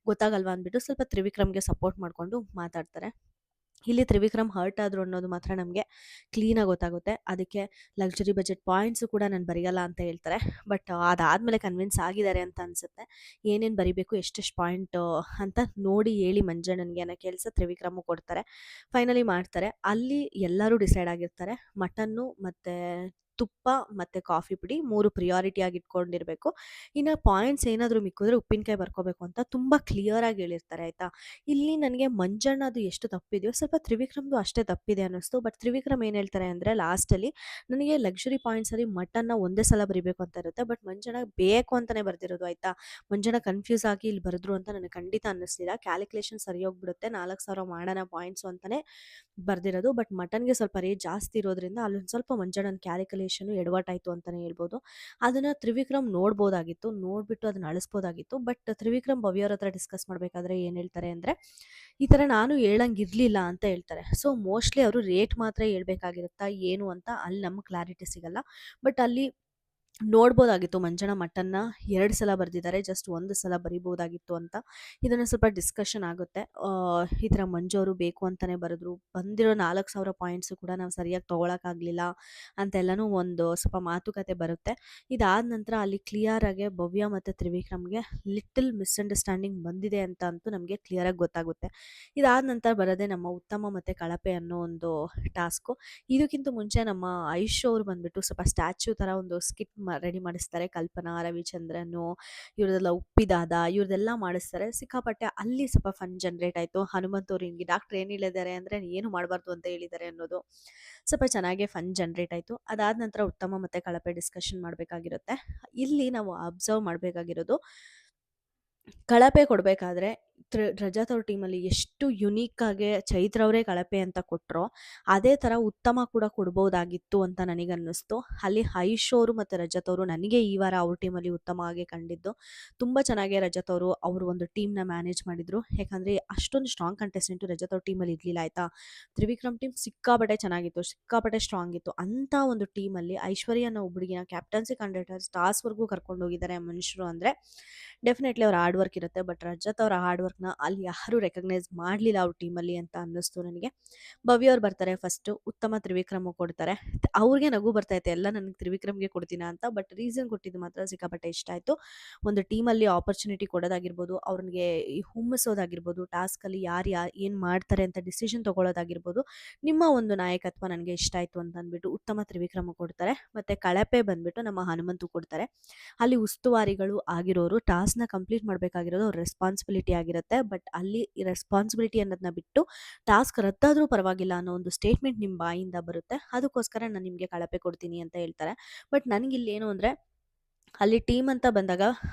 ಗೊತ್ತಾಗಲ್ವಾ ಅಂದ್ಬಿಟ್ಟು ಸ್ವಲ್ಪ ತ್ರಿವಿಕ್ರಮ್ಗೆ ಸಪೋರ್ಟ್ ಮಾಡಿಕೊಂಡು ಮಾತಾಡ್ತಾರೆ. ಇಲ್ಲಿ ತ್ರಿವಿಕ್ರಮ್ ಹರ್ಟ್ ಆದರು ಅನ್ನೋದು ಮಾತ್ರ ನಮಗೆ ಕ್ಲೀನಾಗಿ ಗೊತ್ತಾಗುತ್ತೆ. ಅದಕ್ಕೆ ಲಕ್ಸುರಿ ಬಜೆಟ್ ಪಾಯಿಂಟ್ಸು ಕೂಡ ನಾನು ಬರೆಯಲ್ಲ ಅಂತ ಹೇಳ್ತಾರೆ. ಬಟ್ ಅದಾದಮೇಲೆ ಕನ್ವಿನ್ಸ್ ಆಗಿದ್ದಾರೆ ಅಂತ ಅನಿಸುತ್ತೆ. ಏನೇನು ಬರಿಬೇಕು, ಎಷ್ಟೆಷ್ಟು ಪಾಯಿಂಟು ಅಂತ ನೋಡಿ ಹೇಳಿ ಮಂಜಣ್ಣನಿಗೆ ಅನ್ನೋ ಕೆಲಸ ತ್ರಿವಿಕ್ರಮು ಕೊಡ್ತಾರೆ. ಫೈನಲಿ ಮಾಡ್ತಾರೆ. ಅಲ್ಲಿ ಎಲ್ಲರೂ ಡಿಸೈಡ್ ಆಗಿರ್ತಾರೆ, ಮಟನ್ನು ಮತ್ತು ತುಪ್ಪ ಮತ್ತು ಕಾಫಿ ಪುಡಿ 3 ಪ್ರಿಯಾರಿಟಿಯಾಗಿ ಇಟ್ಕೊಂಡಿರಬೇಕು. ಇನ್ನು ಪಾಯಿಂಟ್ಸ್ ಏನಾದರೂ ಮಿಕ್ಕಿದ್ರೆ ಉಪ್ಪಿನಕಾಯಿ ಬರ್ಕೋಬೇಕು ಅಂತ ತುಂಬ ಕ್ಲಿಯರಾಗಿ ಹೇಳಿರ್ತಾರೆ ಆಯಿತಾ. ಇಲ್ಲಿ ನನಗೆ ಮಂಜಣ್ಣದು ಎಷ್ಟು ತಪ್ಪಿದೆಯೋ ಸ್ವಲ್ಪ ತ್ರಿವಿಕ್ರಮ್ದು ಅಷ್ಟೇ ತಪ್ಪಿದೆ ಅನ್ನಿಸ್ತು. ಬಟ್ ತ್ರಿವಿಕ್ರಮ್ ಏನು ಹೇಳ್ತಾರೆ ಅಂದರೆ ಲಾಸ್ಟಲ್ಲಿ ನನಗೆ ಲಕ್ಸುರಿ ಪಾಯಿಂಟ್ಸಲ್ಲಿ ಮಟನ್ನ ಒಂದೇ ಸಲ ಬರಿಬೇಕು ಅಂತ ಇರುತ್ತೆ. ಬಟ್ ಮಂಜಣ್ಣ ಬೇಕು ಅಂತಲೇ ಬರೆದಿರೋದು ಆಯಿತಾ. ಮಂಜಣ್ಣ ಕನ್ಫ್ಯೂಸ್ ಆಗಿ ಇಲ್ಲಿ ಬರೆದ್ರು ಅಂತ ನನಗೆ ಖಂಡಿತ ಅನ್ನಿಸ್ಲಿಲ್ಲ. ಕ್ಯಾಲ್ಕುಲೇಷನ್ ಸರಿ ಹೋಗ್ಬಿಡುತ್ತೆ, 4000 ಮಾಡೋಣ ಪಾಯಿಂಟ್ಸು ಅಂತಲೇ ಬರೆದಿರೋದು. ಬಟ್ ಮಟನ್ಗೆ ಸ್ವಲ್ಪ ರೇಟ್ ಜಾಸ್ತಿ ಇರೋದ್ರಿಂದ ಅಲ್ಲೊಂದು ಸ್ವಲ್ಪ ಮಂಜಣ್ಣನ ಕ್ಯಾಲ್ಕುಲೇಷನ್ ಕ್ಯಾಲ್ಕುಲೇಷನ್ ಎಡವಟ್ಟಾಯ್ತು ಅಂತಾನೆ ಹೇಳ್ಬೋದು. ಅದನ್ನ ತ್ರಿವಿಕ್ರಮ್ ನೋಡ್ಬೋದಾಗಿತ್ತು, ನೋಡ್ಬಿಟ್ಟು ಅದನ್ನ ಅಳಿಸ್ಬೋದಾಗಿತ್ತು. ಬಟ್ ತ್ರಿವಿಕ್ರಮ್ ಭವ್ಯ ಅವ್ರ ಹತ್ರ ಡಿಸ್ಕಸ್ ಮಾಡ್ಬೇಕಾದ್ರೆ ಏನ್ ಹೇಳ್ತಾರೆ ಅಂದ್ರೆ, ಈ ತರ ನಾನು ಹೇಳಂಗಿರ್ಲಿಲ್ಲ ಅಂತ ಹೇಳ್ತಾರೆ. ಸೊ ಮೋಸ್ಟ್ಲಿ ಅವರು ರೇಟ್ ಮಾತ್ರ ಹೇಳ್ಬೇಕಾಗಿರುತ್ತಾ ಏನು ಅಂತ ಅಲ್ಲಿ ನಮ್ಗೆ ಕ್ಲಾರಿಟಿ ಸಿಗಲ್ಲ. ಬಟ್ ಅಲ್ಲಿ ನೋಡ್ಬೋದಾಗಿತ್ತು ಮಂಜಣ್ಣ ಮಟನ್ನ 2 ಸಲ ಬರ್ದಿದ್ದಾರೆ. ಜಸ್ಟ್ 1 ಸಲ ಬರಿಬೋದಾಗಿತ್ತು ಅಂತ. ಇದನ್ನ ಸ್ವಲ್ಪ ಡಿಸ್ಕಷನ್ ಆಗುತ್ತೆ. ಈ ಥರ ಮಂಜು ಅವರು ಬೇಕು ಅಂತಾನೆ ಬರೆದ್ರು. ಬಂದಿರೋ 4,000 ಪಾಯಿಂಟ್ಸು ಕೂಡ ನಾವು ಸರಿಯಾಗಿ ತೊಗೊಳಕ್ಕಾಗ್ಲಿಲ್ಲ ಅಂತೆಲ್ಲನೂ ಒಂದು ಸ್ವಲ್ಪ ಮಾತುಕತೆ ಬರುತ್ತೆ. ಇದಾದ ನಂತರ ಅಲ್ಲಿ ಕ್ಲಿಯರ್ ಆಗಿ ಭವ್ಯ ಮತ್ತು ತ್ರಿವಿಕ್ರಮ್‌ಗೆ ಲಿಟಲ್ ಮಿಸ್‌ಅಂಡರ್‌ಸ್ಟ್ಯಾಂಡಿಂಗ್ ಬಂದಿದೆ ಅಂತ ಅಂತೂ ನಮಗೆ ಕ್ಲಿಯರಾಗಿ ಗೊತ್ತಾಗುತ್ತೆ. ಇದಾದ ನಂತರ ಬರೋದೇ ನಮ್ಮ ಉತ್ತಮ ಮತ್ತು ಕಳಪೆ ಅನ್ನೋ ಒಂದು ಟಾಸ್ಕು. ಇದಕ್ಕಿಂತ ಮುಂಚೆ ನಮ್ಮ ಐಶ್ ಅವರು ಬಂದ್ಬಿಟ್ಟು ಸ್ವಲ್ಪ ಸ್ಟ್ಯಾಚ್ಯೂ ಥರ ಒಂದು ಸ್ಕಿಟ್ ರೆಡಿ ಮಾಡಿಸ್ತಾರೆ. ಕಲ್ಪನಾ, ರವಿಚಂದ್ರನು, ಇವ್ರದೆಲ್ಲ ಉಪ್ಪಿದಾದ ಇವ್ರದೆಲ್ಲ ಮಾಡಿಸ್ತಾರೆ. ಸಿಕ್ಕಾಪಟ್ಟೆ ಅಲ್ಲಿ ಸ್ವಲ್ಪ ಫನ್ ಜನ್ರೇಟ್ ಆಯಿತು. ಹನುಮಂತ್ ಅವ್ರು ಹಿಂಗೆ ಡಾಕ್ಟ್ರ್ ಏನು ಹೇಳಿದ್ದಾರೆ ಅಂದರೆ ಏನು ಮಾಡಬಾರ್ದು ಅಂತ ಹೇಳಿದ್ದಾರೆ ಅನ್ನೋದು ಸ್ವಲ್ಪ ಚೆನ್ನಾಗೇ ಫನ್ ಜನ್ರೇಟ್ ಆಯಿತು. ಅದಾದ ನಂತರ ಉತ್ತಮ ಮತ್ತು ಕಳಪೆ ಡಿಸ್ಕಷನ್ ಮಾಡಬೇಕಾಗಿರುತ್ತೆ. ಇಲ್ಲಿ ನಾವು ಅಬ್ಸರ್ವ್ ಮಾಡಬೇಕಾಗಿರೋದು, ಕಳಪೆ ಕೊಡಬೇಕಾದ್ರೆ ರಜತ್ ಅವ್ರ ಟೀಮಲ್ಲಿ ಎಷ್ಟು ಯುನೀಕಾಗಿ ಚೈತ್ರ ಅವರೇ ಕಳಪೆ ಅಂತ ಕೊಟ್ಟರೋ, ಅದೇ ಥರ ಉತ್ತಮ ಕೂಡ ಕೊಡ್ಬೋದಾಗಿತ್ತು ಅಂತ ನನಗನ್ನಿಸ್ತು. ಅಲ್ಲಿ ಐಶ್ ಅವರು ಮತ್ತು ರಜತ್ ಅವರು ನನಗೆ ಈ ವಾರ ಅವ್ರ ಟೀಮಲ್ಲಿ ಉತ್ತಮವಾಗಿ ಕಂಡಿದ್ದು. ತುಂಬ ಚೆನ್ನಾಗಿ ರಜತ್ ಅವರು ಒಂದು ಟೀಮ್ನ ಮ್ಯಾನೇಜ್ ಮಾಡಿದರು. ಯಾಕಂದರೆ ಅಷ್ಟೊಂದು ಸ್ಟ್ರಾಂಗ್ ಕಂಟೆಸ್ಟೆಂಟು ರಜತ್ ಅವ್ರ ಟೀಮಲ್ಲಿ ಇರಲಿಲ್ಲ ಆಯಿತಾ. ತ್ರಿವಿಕ್ರಮ್ ಟೀಮ್ ಸಿಕ್ಕಾಪಟ್ಟೆ ಚೆನ್ನಾಗಿತ್ತು, ಸಿಕ್ಕಾಪಟ್ಟೆ ಸ್ಟ್ರಾಂಗ್ ಇತ್ತು. ಅಂಥ ಒಂದು ಟೀಮಲ್ಲಿ ಐಶ್ವರ್ಯ ಅನ್ನೋ ಒಬ್ಬಳಿಗಿನ ಕ್ಯಾಪ್ಟನ್ಸಿ ಕಂಡಕ್ಟರ್ಸ್ ಟಾಸ್ವರೆಗೂ ಕರ್ಕೊಂಡು ಹೋಗಿದ್ದಾರೆ ಮನುಷ್ಯರು ಅಂದರೆ ಡೆಫಿನೆಟ್ಲಿ ಅವ್ರ ಹಾರ್ಡ್ ವರ್ಕ್ ಇರುತ್ತೆ. ಬಟ್ ರಜತ್ ಅವರ ಹಾರ್ಡ್ ವರ್ಕ್ನ ಅಲ್ಲಿ ಯಾರೂ ರೆಕಗ್ನೈಸ್ ಮಾಡಲಿಲ್ಲ ಅವ್ರ ಟೀಮಲ್ಲಿ ಅಂತ ಅನ್ನಿಸ್ತು ನನಗೆ. ಭವ್ಯ ಅವ್ರು ಬರ್ತಾರೆ ಫಸ್ಟು, ಉತ್ತಮ ತ್ರಿವಿಕ್ರಮ್ ಕೊಡ್ತಾರೆ. ಅವ್ರಿಗೆ ನಗು ಬರ್ತೈತೆ, ಎಲ್ಲ ನನಗೆ ತ್ರಿವಿಕ್ರಮ್ಗೆ ಕೊಡ್ತೀನ ಅಂತ. ಬಟ್ ರೀಸನ್ ಕೊಟ್ಟಿದ್ದು ಮಾತ್ರ ಸಿಕ್ಕಾಪಟ್ಟೆ ಇಷ್ಟ ಆಯಿತು. ಒಂದು ಟೀಮಲ್ಲಿ ಆಪರ್ಚುನಿಟಿ ಕೊಡೋದಾಗಿರ್ಬೋದು, ಅವ್ರಿಗೆ ಈ ಹುಮ್ಮಿಸೋದಾಗಿರ್ಬೋದು, ಟಾಸ್ಕಲ್ಲಿ ಯಾರು ಏನು ಮಾಡ್ತಾರೆ ಅಂತ ಡಿಸಿಷನ್ ತೊಗೊಳ್ಳೋದಾಗಿರ್ಬೋದು, ನಿಮ್ಮ ಒಂದು ನಾಯಕತ್ವ ನನಗೆ ಇಷ್ಟ ಆಯಿತು ಅಂತ ಅಂದ್ಬಿಟ್ಟು ಉತ್ತಮ ತ್ರಿವಿಕ್ರಮ ಕೊಡ್ತಾರೆ. ಮತ್ತು ಕಳಪೆ ಬಂದ್ಬಿಟ್ಟು ನಮ್ಮ ಹನುಮಂತು ಕೊಡ್ತಾರೆ. ಅಲ್ಲಿ ಉಸ್ತುವಾರಿಗಳು ಆಗಿರೋರು ಟಾಸ್ಕ್ನ ಕಂಪ್ಲೀಟ್ ಮಾಡಬೇಕಾಗಿರೋದು ಅವ್ರ ರೆಸ್ಪಾನ್ಸಿಬಿಲಿಟಿ ಆಗಿರುತ್ತೆ. ಬಟ್ ಅಲ್ಲಿ ಈ ರೆಸ್ಪಾನ್ಸಿಬಿಲಿಟಿ ಅನ್ನೋದನ್ನ ಬಿಟ್ಟು ಟಾಸ್ಕ್ ರದ್ದಾದರೂ ಪರವಾಗಿಲ್ಲ ಅನ್ನೋ ಒಂದು ಸ್ಟೇಟ್ಮೆಂಟ್ ನಿಮ್ಮ ಬಾಯಿಂದ ಬರುತ್ತೆ. ಅದಕ್ಕೋಸ್ಕರ ನಾನು ನಿಮಗೆ ಕಳಪೆ ಕೊಡ್ತೀನಿ ಅಂತ ಹೇಳ್ತಾರೆ. ಬಟ್ ನನಗಿಲ್ಲೇನು ಅಂದರೆ, ಅಲ್ಲಿ ಟೀಮ್ ಅಂತ ಬಂದಾಗ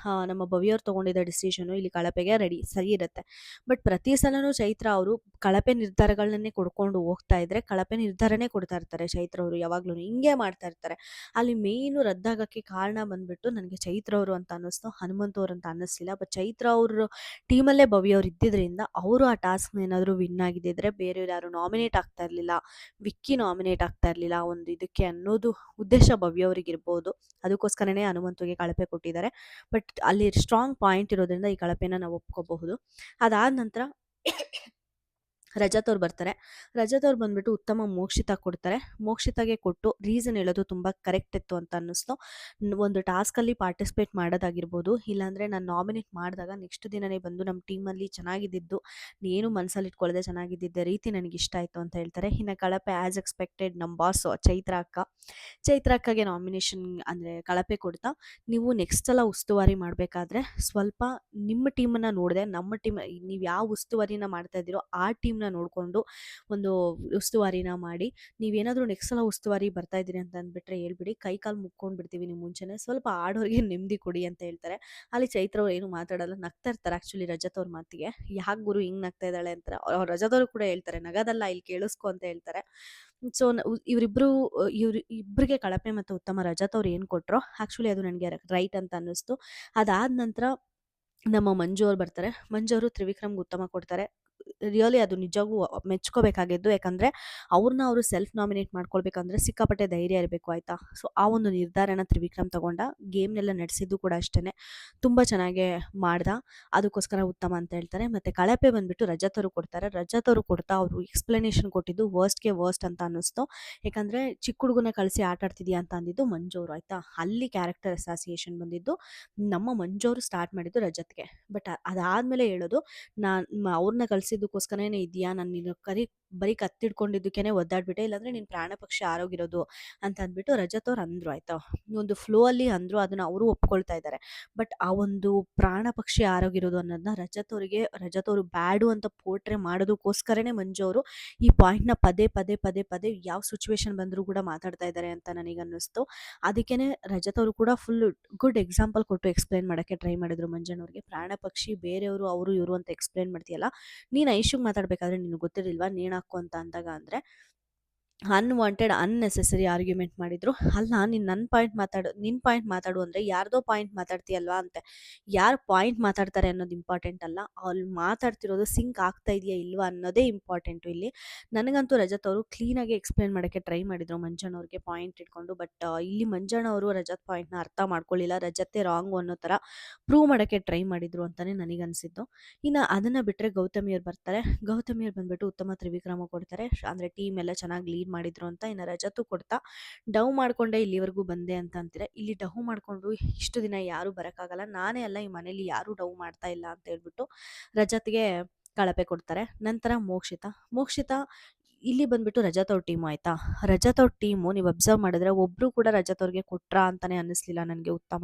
ನಮ್ಮ ಭವ್ಯವ್ರು ತೊಗೊಂಡಿದ್ದ ಡಿಸಿಷನು ಇಲ್ಲಿ ಕಳಪೆಗೆ ಸರಿ ಇರುತ್ತೆ. ಬಟ್ ಪ್ರತಿ ಸಲನೂ ಚೈತ್ರ ಅವರು ಕಳಪೆ ನಿರ್ಧಾರಗಳನ್ನೇ ಕೊಡ್ಕೊಂಡು ಹೋಗ್ತಾ ಇದ್ರೆ, ಕಳಪೆ ನಿರ್ಧಾರನೇ ಕೊಡ್ತಾ ಇರ್ತಾರೆ ಚೈತ್ರ ಅವರು. ಯಾವಾಗ್ಲೂ ಹಿಂಗೆ ಮಾಡ್ತಾ ಇರ್ತಾರೆ. ಅಲ್ಲಿ ಮೇಯ್ನು ರದ್ದಾಗಕ್ಕೆ ಕಾರಣ ಬಂದ್ಬಿಟ್ಟು ನನಗೆ ಚೈತ್ರ ಅವರು ಅಂತ ಅನ್ನಿಸ್ತು, ಹನುಮಂತ್ ಅವ್ರು ಅಂತ ಅನ್ನಿಸ್ಲಿಲ್ಲ. ಬಟ್ ಚೈತ್ರ ಅವರು ಟೀಮಲ್ಲೇ ಭವ್ಯವ್ರು ಇದ್ದಿದ್ದರಿಂದ ಅವರು ಆ ಟಾಸ್ಕ್ನ ಏನಾದರೂ ವಿನ್ ಆಗಿದ್ದಿದ್ರೆ ಬೇರೆಯವ್ರು ಯಾರು ನಾಮಿನೇಟ್ ಆಗ್ತಾ ಇರಲಿಲ್ಲ, ವಿಕ್ಕಿ ನಾಮಿನೇಟ್ ಆಗ್ತಾ ಇರಲಿಲ್ಲ ಒಂದು ಇದಕ್ಕೆ ಅನ್ನೋದು ಉದ್ದೇಶ ಭವ್ಯವ್ರಿಗಿರ್ಬೋದು. ಅದಕ್ಕೋಸ್ಕರನೇ ಹನುಮಂತುಗೆ ಕಳಪೆ ಕೊಟ್ಟಿದ್ದಾರೆ. ಬಟ್ ಅಲ್ಲಿ ಸ್ಟ್ರಾಂಗ್ ಪಾಯಿಂಟ್ ಇರೋದ್ರಿಂದ ಈ ಕಳಪೆನ ನಾವು ಒಪ್ಕೋಬಹುದು. ಅದಾದ ನಂತರ ರಜತ್ ಅವ್ರು ಬರ್ತಾರೆ. ರಜತ್ ಅವ್ರು ಬಂದ್ಬಿಟ್ಟು ಉತ್ತಮ ಮೋಕ್ಷಿತ ಕೊಡ್ತಾರೆ. ಮೋಕ್ಷಿತಾಗೆ ಕೊಟ್ಟು ರೀಸನ್ ಹೇಳೋದು ತುಂಬ ಕರೆಕ್ಟ್ ಇತ್ತು ಅಂತ ಅನ್ನಿಸ್ತು. ಒಂದು ಟಾಸ್ಕಲ್ಲಿ ಪಾರ್ಟಿಸಿಪೇಟ್ ಮಾಡೋದಾಗಿರ್ಬೋದು, ಇಲ್ಲಾಂದರೆ ನಾನು ನಾಮಿನೇಟ್ ಮಾಡಿದಾಗ ನೆಕ್ಸ್ಟ್ ದಿನವೇ ಬಂದು ನಮ್ಮ ಟೀಮಲ್ಲಿ ಚೆನ್ನಾಗಿದ್ದಿದ್ದು, ಏನು ಮನಸ್ಸಲ್ಲಿ ಇಟ್ಕೊಳ್ಳದೆ ಚೆನ್ನಾಗಿದ್ದಿದ್ದ ರೀತಿ ನನಗೆ ಇಷ್ಟ ಆಯಿತು ಅಂತ ಹೇಳ್ತಾರೆ. ಇನ್ನು ಕಳಪೆ ಆ್ಯಸ್ ಎಕ್ಸ್ಪೆಕ್ಟೆಡ್ ನಮ್ಮ ಬಾಸು ಚೈತ್ರ ಅಕ್ಕ. ಚೈತ್ರ ಅಕ್ಕಗೆ ನಾಮಿನೇಷನ್ ಅಂದರೆ ಕಳಪೆ ಕೊಡ್ತಾ, ನೀವು ನೆಕ್ಸ್ಟ್ ಸಲ ಉಸ್ತುವಾರಿ ಮಾಡಬೇಕಾದ್ರೆ ಸ್ವಲ್ಪ ನಿಮ್ಮ ಟೀಮನ್ನು ನೋಡದೆ ನಮ್ಮ ಟೀಮ್, ನೀವು ಯಾವ ಉಸ್ತುವಾರಿನ ಮಾಡ್ತಾ ಇದ್ದೀರೋ ಆ ಟೀಮ್ನ ನೋಡಿಕೊಂಡು ಒಂದು ಉಸ್ತುವಾರಿನ ಮಾಡಿ. ನೀವೇನಾದರೂ ನೆಕ್ಸ್ಟ್ ಸಲ ಉಸ್ತುವಾರಿ ಬರ್ತಾ ಇದ್ದೀರಿ ಅಂತ ಅಂದ್ಬಿಟ್ರೆ ಹೇಳ್ಬಿಡಿ, ಕೈ ಕಾಲು ಮುಕ್ಕೊಂಡು ಬಿಡ್ತೀವಿ ನಿಮ್ಮ ಮುಂಚೆನೇ, ಸ್ವಲ್ಪ ಆಡೋರಿಗೆ ನೆಮ್ಮದಿ ಕೊಡಿ ಅಂತ ಹೇಳ್ತಾರೆ. ಅಲ್ಲಿ ಚೈತ್ರ ಅವ್ರು ಏನು ಮಾತಾಡಲ್ಲ, ನಗ್ತಾ ಇರ್ತಾರೆ. ಆ್ಯಕ್ಚುಲಿ ರಜತ್ ಅವ್ರ ಮಾತಿಗೆ ಯಾಕೆ ಗುರು ಹಿಂಗೆ ನಗ್ತಾ ಇದ್ದಾಳೆ ಅಂತಾರೆ. ಅವ್ರು ರಜತ್ ಅವರು ಕೂಡ ಹೇಳ್ತಾರೆ, ನಗದಲ್ಲ ಇಲ್ಲಿ ಕೇಳಿಸ್ಕೊ ಅಂತ ಹೇಳ್ತಾರೆ. ಸೊ ಇವ್ರಿಗೆ ಕಳಪೆ ಮತ್ತು ಉತ್ತಮ ರಜತ್ ಅವ್ರು ಏನು ಕೊಟ್ಟರೋ ಆ್ಯಕ್ಚುಲಿ ಅದು ನನಗೆ ರೈಟ್ ಅಂತ ಅನ್ನಿಸ್ತು. ಅದಾದ ನಂತರ ನಮ್ಮ ಮಂಜು ಅವ್ರು ಬರ್ತಾರೆ. ಮಂಜು ಅವರು ತ್ರಿವಿಕ್ರಮ್ಗೆ ಉತ್ತಮ ಕೊಡ್ತಾರೆ. ರಿಯಲಿ ಅದು ನಿಜವಾಗೂ ಮೆಚ್ಕೋಬೇಕಾಗಿದ್ದು. ಯಾಕಂದರೆ ಅವ್ರನ್ನ ಅವರು ಸೆಲ್ಫ್ ನಾಮಿನೇಟ್ ಮಾಡ್ಕೊಳ್ಬೇಕಂದ್ರೆ ಸಿಕ್ಕಾಪಟ್ಟೆ ಧೈರ್ಯ ಇರಬೇಕು ಆಯಿತಾ. ಸೊ ಆ ಒಂದು ನಿರ್ಧಾರನ ತ್ರಿವಿಕ್ರಮ್ ತಗೊಂಡ. ಗೇಮ್ನೆಲ್ಲ ನಡೆಸಿದ್ದು ಕೂಡ ಅಷ್ಟೇ ತುಂಬ ಚೆನ್ನಾಗೇ ಮಾಡ್ದ, ಅದಕ್ಕೋಸ್ಕರ ಉತ್ತಮ ಅಂತ ಹೇಳ್ತಾರೆ. ಮತ್ತು ಕಳಪೆ ಬಂದುಬಿಟ್ಟು ರಜತ್ ಅವರು ಕೊಡ್ತಾರೆ. ರಜತ್ ಅವರು ಕೊಡ್ತಾ ಅವರು ಎಕ್ಸ್ಪ್ಲನೇಷನ್ ಕೊಟ್ಟಿದ್ದು ವರ್ಸ್ಟ್ಗೆ ವರ್ಸ್ಟ್ ಅಂತ ಅನ್ನಿಸ್ತು. ಯಾಕಂದರೆ ಚಿಕ್ಕ ಹುಡುಗನ ಕಳಿಸಿ ಆಟ ಆಡ್ತಿದ್ಯಾ ಅಂತ ಅಂದಿದ್ದು ಮಂಜು ಅವರು ಆಯಿತಾ. ಅಲ್ಲಿ ಕ್ಯಾರೆಕ್ಟರ್ ಅಸಾಸಿಯೇಷನ್ ಬಂದಿದ್ದು ನಮ್ಮ ಮಂಜು ಅವರು ಸ್ಟಾರ್ಟ್ ಮಾಡಿದ್ದು ರಜತ್ಗೆ. ಬಟ್ ಅದಾದಮೇಲೆ ಹೇಳೋದು, ಅವ್ರನ್ನ ಕಳಿಸಿದ್ದಕ್ಕೋಸ್ಕರನೇ ಇದೆಯಾ, ನಾನು ನೀನು ಬರೀ ಕತ್ತಿಡ್ಕೊಂಡಿದ್ದಕ್ಕೇ ಒದ್ದಾಡ್ಬಿಟ್ಟೆ, ಇಲ್ಲಾಂದರೆ ನಿನ್ನ ಪ್ರಾಣ ಪಕ್ಷಿ ಆರೋಗಿರೋದು ಅಂತ ಅಂದ್ಬಿಟ್ಟು ರಜತ್ ಅವ್ರು ಅಂದರು ಆಯಿತಾ. ಒಂದು ಫ್ಲೋ ಅಲ್ಲಿ ಅಂದರು, ಅದನ್ನು ಅವರು ಒಪ್ಕೊಳ್ತಾ ಇದ್ದಾರೆ. ಬಟ್ ಆ ಒಂದು ಪ್ರಾಣ ಪಕ್ಷಿ ಆರೋಗಿರೋದು ಅನ್ನೋದನ್ನ ರಜತ್ ಅವರು ಬ್ಯಾಡು ಅಂತ ಪೋರ್ಟ್ರೆ ಮಾಡೋದಕ್ಕೋಸ್ಕರನೇ ಮಂಜು ಅವರು ಈ ಪಾಯಿಂಟ್ನ ಪದೇ ಪದೇ ಪದೇ ಪದೇ ಯಾವ ಸಿಚುವೇಶನ್ ಬಂದರೂ ಕೂಡ ಮಾತಾಡ್ತಾ ಇದ್ದಾರೆ ಅಂತ ನನಗನ್ನಿಸ್ತು. ಅದಕ್ಕೇ ರಜತ್ ಅವರು ಕೂಡ ಫುಲ್ ಗುಡ್ ಎಕ್ಸಾಂಪಲ್ ಕೊಟ್ಟು ಎಕ್ಸ್ಪ್ಲೈನ್ ಮಾಡೋಕ್ಕೆ ಟ್ರೈ ಮಾಡಿದ್ರು ಮಂಜಣ್ಣವ್ರಿಗೆ. ಪ್ರಾಣ ಪಕ್ಷಿ ಬೇರೆಯವರು ಅವರು ಇವರು ಅಂತ ಎಕ್ಸ್ಪ್ಲೈನ್ ಮಾಡ್ತೀಯಲ್ಲ, ನೀನು ಐಶುಗೆ ಮಾತಾಡಬೇಕಾದ್ರೆ ನಿನಗೆ ಗೊತ್ತಿರಲಿಲ್ವಾ ನೇಣಾಕು ಅಂತ ಅಂದಾಗ ಅಂದರೆ ಅನ್‌ವಾಂಟೆಡ್, ಅನ್ನೆಸೆಸರಿ ಆರ್ಗ್ಯುಮೆಂಟ್ ಮಾಡಿದ್ರು. ಅಲ್ಲ ನೀನು ನನ್ನ ಪಾಯಿಂಟ್ ಮಾತಾಡು, ನಿನ್ನ ಪಾಯಿಂಟ್ ಮಾತಾಡು ಅಂದರೆ ಯಾರ್ದೋ ಪಾಯಿಂಟ್ ಮಾತಾಡ್ತೀಯಲ್ವಾ ಅಂತೆ. ಯಾರು ಪಾಯಿಂಟ್ ಮಾತಾಡ್ತಾರೆ ಅನ್ನೋದು ಇಂಪಾರ್ಟೆಂಟ್ ಅಲ್ಲ. ಅಲ್ಲಿ ಮಾತಾಡ್ತಿರೋದು ಸಿಂಕ್ ಆಗ್ತಾ ಇದೆಯಾ ಇಲ್ವಾ ಅನ್ನೋದೇ ಇಂಪಾರ್ಟೆಂಟು ಇಲ್ಲಿ. ನನಗಂತೂ ರಜತ್ ಅವರು ಕ್ಲೀನಾಗಿ ಎಕ್ಸ್‌ಪ್ಲೇನ್ ಮಾಡೋಕ್ಕೆ ಟ್ರೈ ಮಾಡಿದ್ರು ಮಂಜಣ್ಣ ಅವ್ರಿಗೆ ಪಾಯಿಂಟ್ ಇಟ್ಕೊಂಡು. ಬಟ್ ಇಲ್ಲಿ ಮಂಜಣ್ಣ ಅವರು ರಜತ್ ಪಾಯಿಂಟ್‌ನ ಅರ್ಥ ಮಾಡ್ಕೊಳ್ಳಿಲ್ಲ. ರಜತ್ತೇ ರಾಂಗು ಅನ್ನೋ ಥರ ಪ್ರೂವ್ ಮಾಡೋಕ್ಕೆ ಟ್ರೈ ಮಾಡಿದ್ರು ಅಂತಲೇ ನನಗನ್ಸಿದ್ದು. ಇನ್ನು ಅದನ್ನು ಬಿಟ್ಟರೆ ಗೌತಮಿಯವ್ರು ಬರ್ತಾರೆ. ಗೌತಮಿಯವ್ರು ಬಂದ್ಬಿಟ್ಟು ಉತ್ತಮ ತ್ರಿವಿಕ್ರಮ ಕೊಡ್ತಾರೆ. ಅಂದರೆ ಟೀಮ್ ಎಲ್ಲ ಚೆನ್ನಾಗಿ ಲೀಡ್ ಮಾಡಿದ್ರು ಅಂತ. ಇನ್ನು ರಜತು ಕೊಡ್ತಾ ಡವ್ ಮಾಡ್ಕೊಂಡೆ ಇಲ್ಲಿವರೆಗೂ ಬಂದೆ ಅಂತ ಅಂತೀರ. ಇಲ್ಲಿ ಡವ್ ಮಾಡಿಕೊಂಡು ಇಷ್ಟು ದಿನ ಯಾರೂ ಬರೋಕ್ಕಾಗಲ್ಲ, ನಾನೇ ಅಲ್ಲ ಈ ಮನೇಲಿ ಯಾರೂ ಡವ್ ಮಾಡ್ತಾ ಇಲ್ಲ ಅಂತ ಹೇಳ್ಬಿಟ್ಟು ರಜತ್ಗೆ ಕಳಪೆ ಕೊಡ್ತಾರೆ. ನಂತರ ಮೋಕ್ಷಿತಾ ಇಲ್ಲಿ ಬಂದ್ಬಿಟ್ಟು ರಜತ್ ಅವ್ರ ಟೀಮು ಆಯಿತಾ. ರಜತ್ ಅವ್ರ ಟೀಮು ನೀವು ಅಬ್ಸರ್ವ್ ಮಾಡಿದ್ರೆ ಒಬ್ಬರು ಕೂಡ ರಜತ್ ಅವ್ರಿಗೆ ಕೊಟ್ರಾ ಅಂತಲೇ ಅನ್ನಿಸ್ಲಿಲ್ಲ ನನಗೆ ಉತ್ತಮ.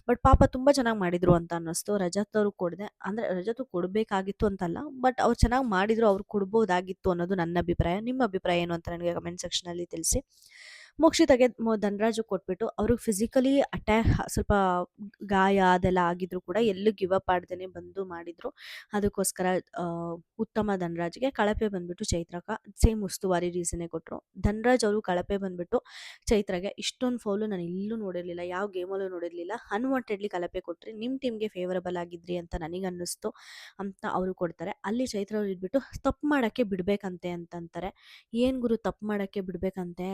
ಬಟ್ ಪಾಪ ತುಂಬ ಚೆನ್ನಾಗಿ ಮಾಡಿದ್ರು ಅಂತ ಅನ್ನಿಸ್ತು. ರಜತ್ ಅವರು ಕೊಡದೆ ಅಂದರೆ ರಜತು ಕೊಡಬೇಕಾಗಿತ್ತು ಅಂತಲ್ಲ, ಬಟ್ ಅವ್ರು ಚೆನ್ನಾಗಿ ಮಾಡಿದ್ರು, ಅವ್ರು ಕೊಡ್ಬೋದಾಗಿತ್ತು ಅನ್ನೋದು ನನ್ನ ಅಭಿಪ್ರಾಯ. ನಿಮ್ಮ ಅಭಿಪ್ರಾಯ ಏನು ಅಂತ ನನಗೆ ಕಮೆಂಟ್ ಸೆಕ್ಷನಲ್ಲಿ ತಿಳಿಸಿ. ಮೋಕ್ಷಿತಗೆ ಧನರಾಜು ಕೊಟ್ಬಿಟ್ಟು ಅವ್ರಿಗೆ ಫಿಸಿಕಲಿ ಸ್ವಲ್ಪ ಗಾಯ ಅದೆಲ್ಲ ಆಗಿದ್ರು ಕೂಡ ಎಲ್ಲೂ ಗಿವ್ ಅಪ್ ಮಾಡ್ದೇನೆ ಬಂದು ಮಾಡಿದ್ರು. ಅದಕ್ಕೋಸ್ಕರ ಆ, ಉತ್ತಮ ಧನರಾಜ್ಗೆ. ಕಳಪೆ ಬಂದ್ಬಿಟ್ಟು ಚೈತ್ರಕ ಸೇಮ್ ಉಸ್ತುವಾರಿ ರೀಸನ್ನೇ ಕೊಟ್ಟರು. ಧನರಾಜ್ ಅವರು ಕಳಪೆ ಬಂದ್ಬಿಟ್ಟು ಚೈತ್ರಗೆ ಇಷ್ಟೊಂದು ಫೌಲು ನಾನು ಎಲ್ಲೂ ನೋಡಿರಲಿಲ್ಲ, ಯಾವ ಗೇಮಲ್ಲೂ ನೋಡಿರಲಿಲ್ಲ. ಅನ್ವಾಂಟೆಡ್ಲಿ ಕಳಪೆ ಕೊಟ್ರಿ, ನಿಮ್ಮ ಟೀಮ್ಗೆ ಫೇವರಬಲ್ ಆಗಿದ್ರಿ ಅಂತ ನನಗನ್ನಿಸ್ತು ಅಂತ ಅವರು ಕೊಡ್ತಾರೆ. ಅಲ್ಲಿ ಚೈತ್ರ ಅವ್ರು ಇದ್ಬಿಟ್ಟು ತಪ್ಪು ಮಾಡೋಕ್ಕೆ ಬಿಡಬೇಕಂತೆ ಅಂತಂತಾರೆ. ಏನು ಗುರು ತಪ್ಪು ಮಾಡೋಕ್ಕೆ ಬಿಡಬೇಕಂತೆ?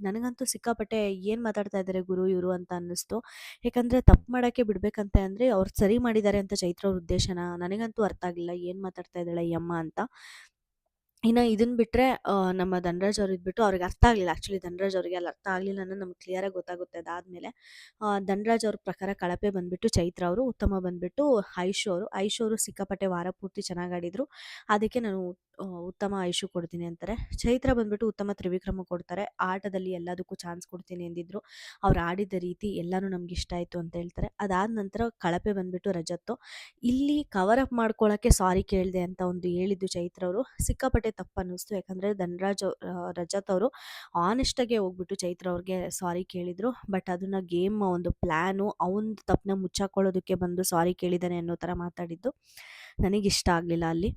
ನನಗಂತೂ ಸಿಕ್ಕಾಪಟ್ಟೆ ಏನು ಮಾತಾಡ್ತಾ ಇದ್ದಾರೆ ಗುರು ಇವರು ಅಂತ ಅನ್ನಿಸ್ತು. ಯಾಕಂದರೆ ತಪ್ಪು ಮಾಡೋಕ್ಕೆ ಬಿಡಬೇಕಂತೆ ಅಂದರೆ ಅವ್ರು ಸರಿ ಮಾಡಿದ್ದಾರೆ ಅಂತ ಚೈತ್ರ ಅವ್ರ ಉದ್ದೇಶನ? ನನಗಂತೂ ಅರ್ಥ ಆಗಲಿಲ್ಲ ಏನು ಮಾತಾಡ್ತಾ ಇದ್ದಾಳೆ ಈ ಅಮ್ಮ ಅಂತ. ಇನ್ನು ಇದನ್ನು ಬಿಟ್ಟರೆ ನಮ್ಮ ಧನರಾಜ್ ಅವ್ರು ಇದ್ಬಿಟ್ಟು ಅವ್ರಿಗೆ ಅರ್ಥ ಆಗಲಿಲ್ಲ. ಆ್ಯಕ್ಚುಲಿ ಧನರಾಜ್ ಅವರಿಗೆ ಅಲ್ಲಿ ಅರ್ಥ ಆಗಲಿಲ್ಲ ಅನ್ನೋದು ನಮ್ಗೆ ಕ್ಲಿಯರಾಗಿ ಗೊತ್ತಾಗುತ್ತೆ ಅದಾದಮೇಲೆ. ಧನರಾಜ್ ಅವ್ರ ಪ್ರಕಾರ ಕಳಪೆ ಬಂದುಬಿಟ್ಟು ಚೈತ್ರ ಅವರು, ಉತ್ತಮ ಬಂದುಬಿಟ್ಟು ಐಶು ಅವರು ಸಿಕ್ಕಾಪಟ್ಟೆ ವಾರ ಪೂರ್ತಿ ಚೆನ್ನಾಗಿ ಆಡಿದರು. ಅದಕ್ಕೆ ನಾನು ಉತ್ತಮ ಐಶು ಕೊಡ್ತೀನಿ ಅಂತಾರೆ. ಚೈತ್ರ ಬಂದುಬಿಟ್ಟು ಉತ್ತಮ ತ್ರಿವಿಕ್ರಮ ಕೊಡ್ತಾರೆ. ಆಟದಲ್ಲಿ ಎಲ್ಲದಕ್ಕೂ ಚಾನ್ಸ್ ಕೊಡ್ತೀನಿ ಎಂದಿದ್ರು. ಅವ್ರು ಆಡಿದ ರೀತಿ ಎಲ್ಲನೂ ನಮ್ಗೆ ಇಷ್ಟ ಆಯಿತು ಅಂತ ಹೇಳ್ತಾರೆ. ಅದಾದ ನಂತರ ಕಳಪೆ ಬಂದುಬಿಟ್ಟು ರಜತ್ತು. ಇಲ್ಲಿ ಕವರ್ ಅಪ್ ಮಾಡ್ಕೊಳ್ಳೋಕ್ಕೆ ಸಾರಿ ಕೇಳಿದೆ ಅಂತ ಒಂದು ಹೇಳಿದ್ದು ಚೈತ್ರ ಅವರು ಸಿಕ್ಕಾಪಟ್ಟೆ ತಪ್ಪು ಅನ್ನಿಸ್ತು. ಯಾಕಂದರೆ ರಜತ್ ಅವರು ಆನೆಸ್ಟಾಗೆ ಹೋಗ್ಬಿಟ್ಟು ಚೈತ್ರ ಅವ್ರಿಗೆ ಸಾರಿ ಕೇಳಿದರು. ಬಟ್ ಅದನ್ನು ಗೇಮ್ ಒಂದು ಪ್ಲ್ಯಾನು ಅವನ ತಪ್ಪನ್ನ ಮುಚ್ಚಾಕೊಳ್ಳೋದಕ್ಕೆ ಬಂದು ಸಾರಿ ಕೇಳಿದ್ದಾನೆ ಅನ್ನೋ ಥರ ಮಾತಾಡಿದ್ದು ನನಗಿಷ್ಟ ಆಗಲಿಲ್ಲ ಅಲ್ಲಿ.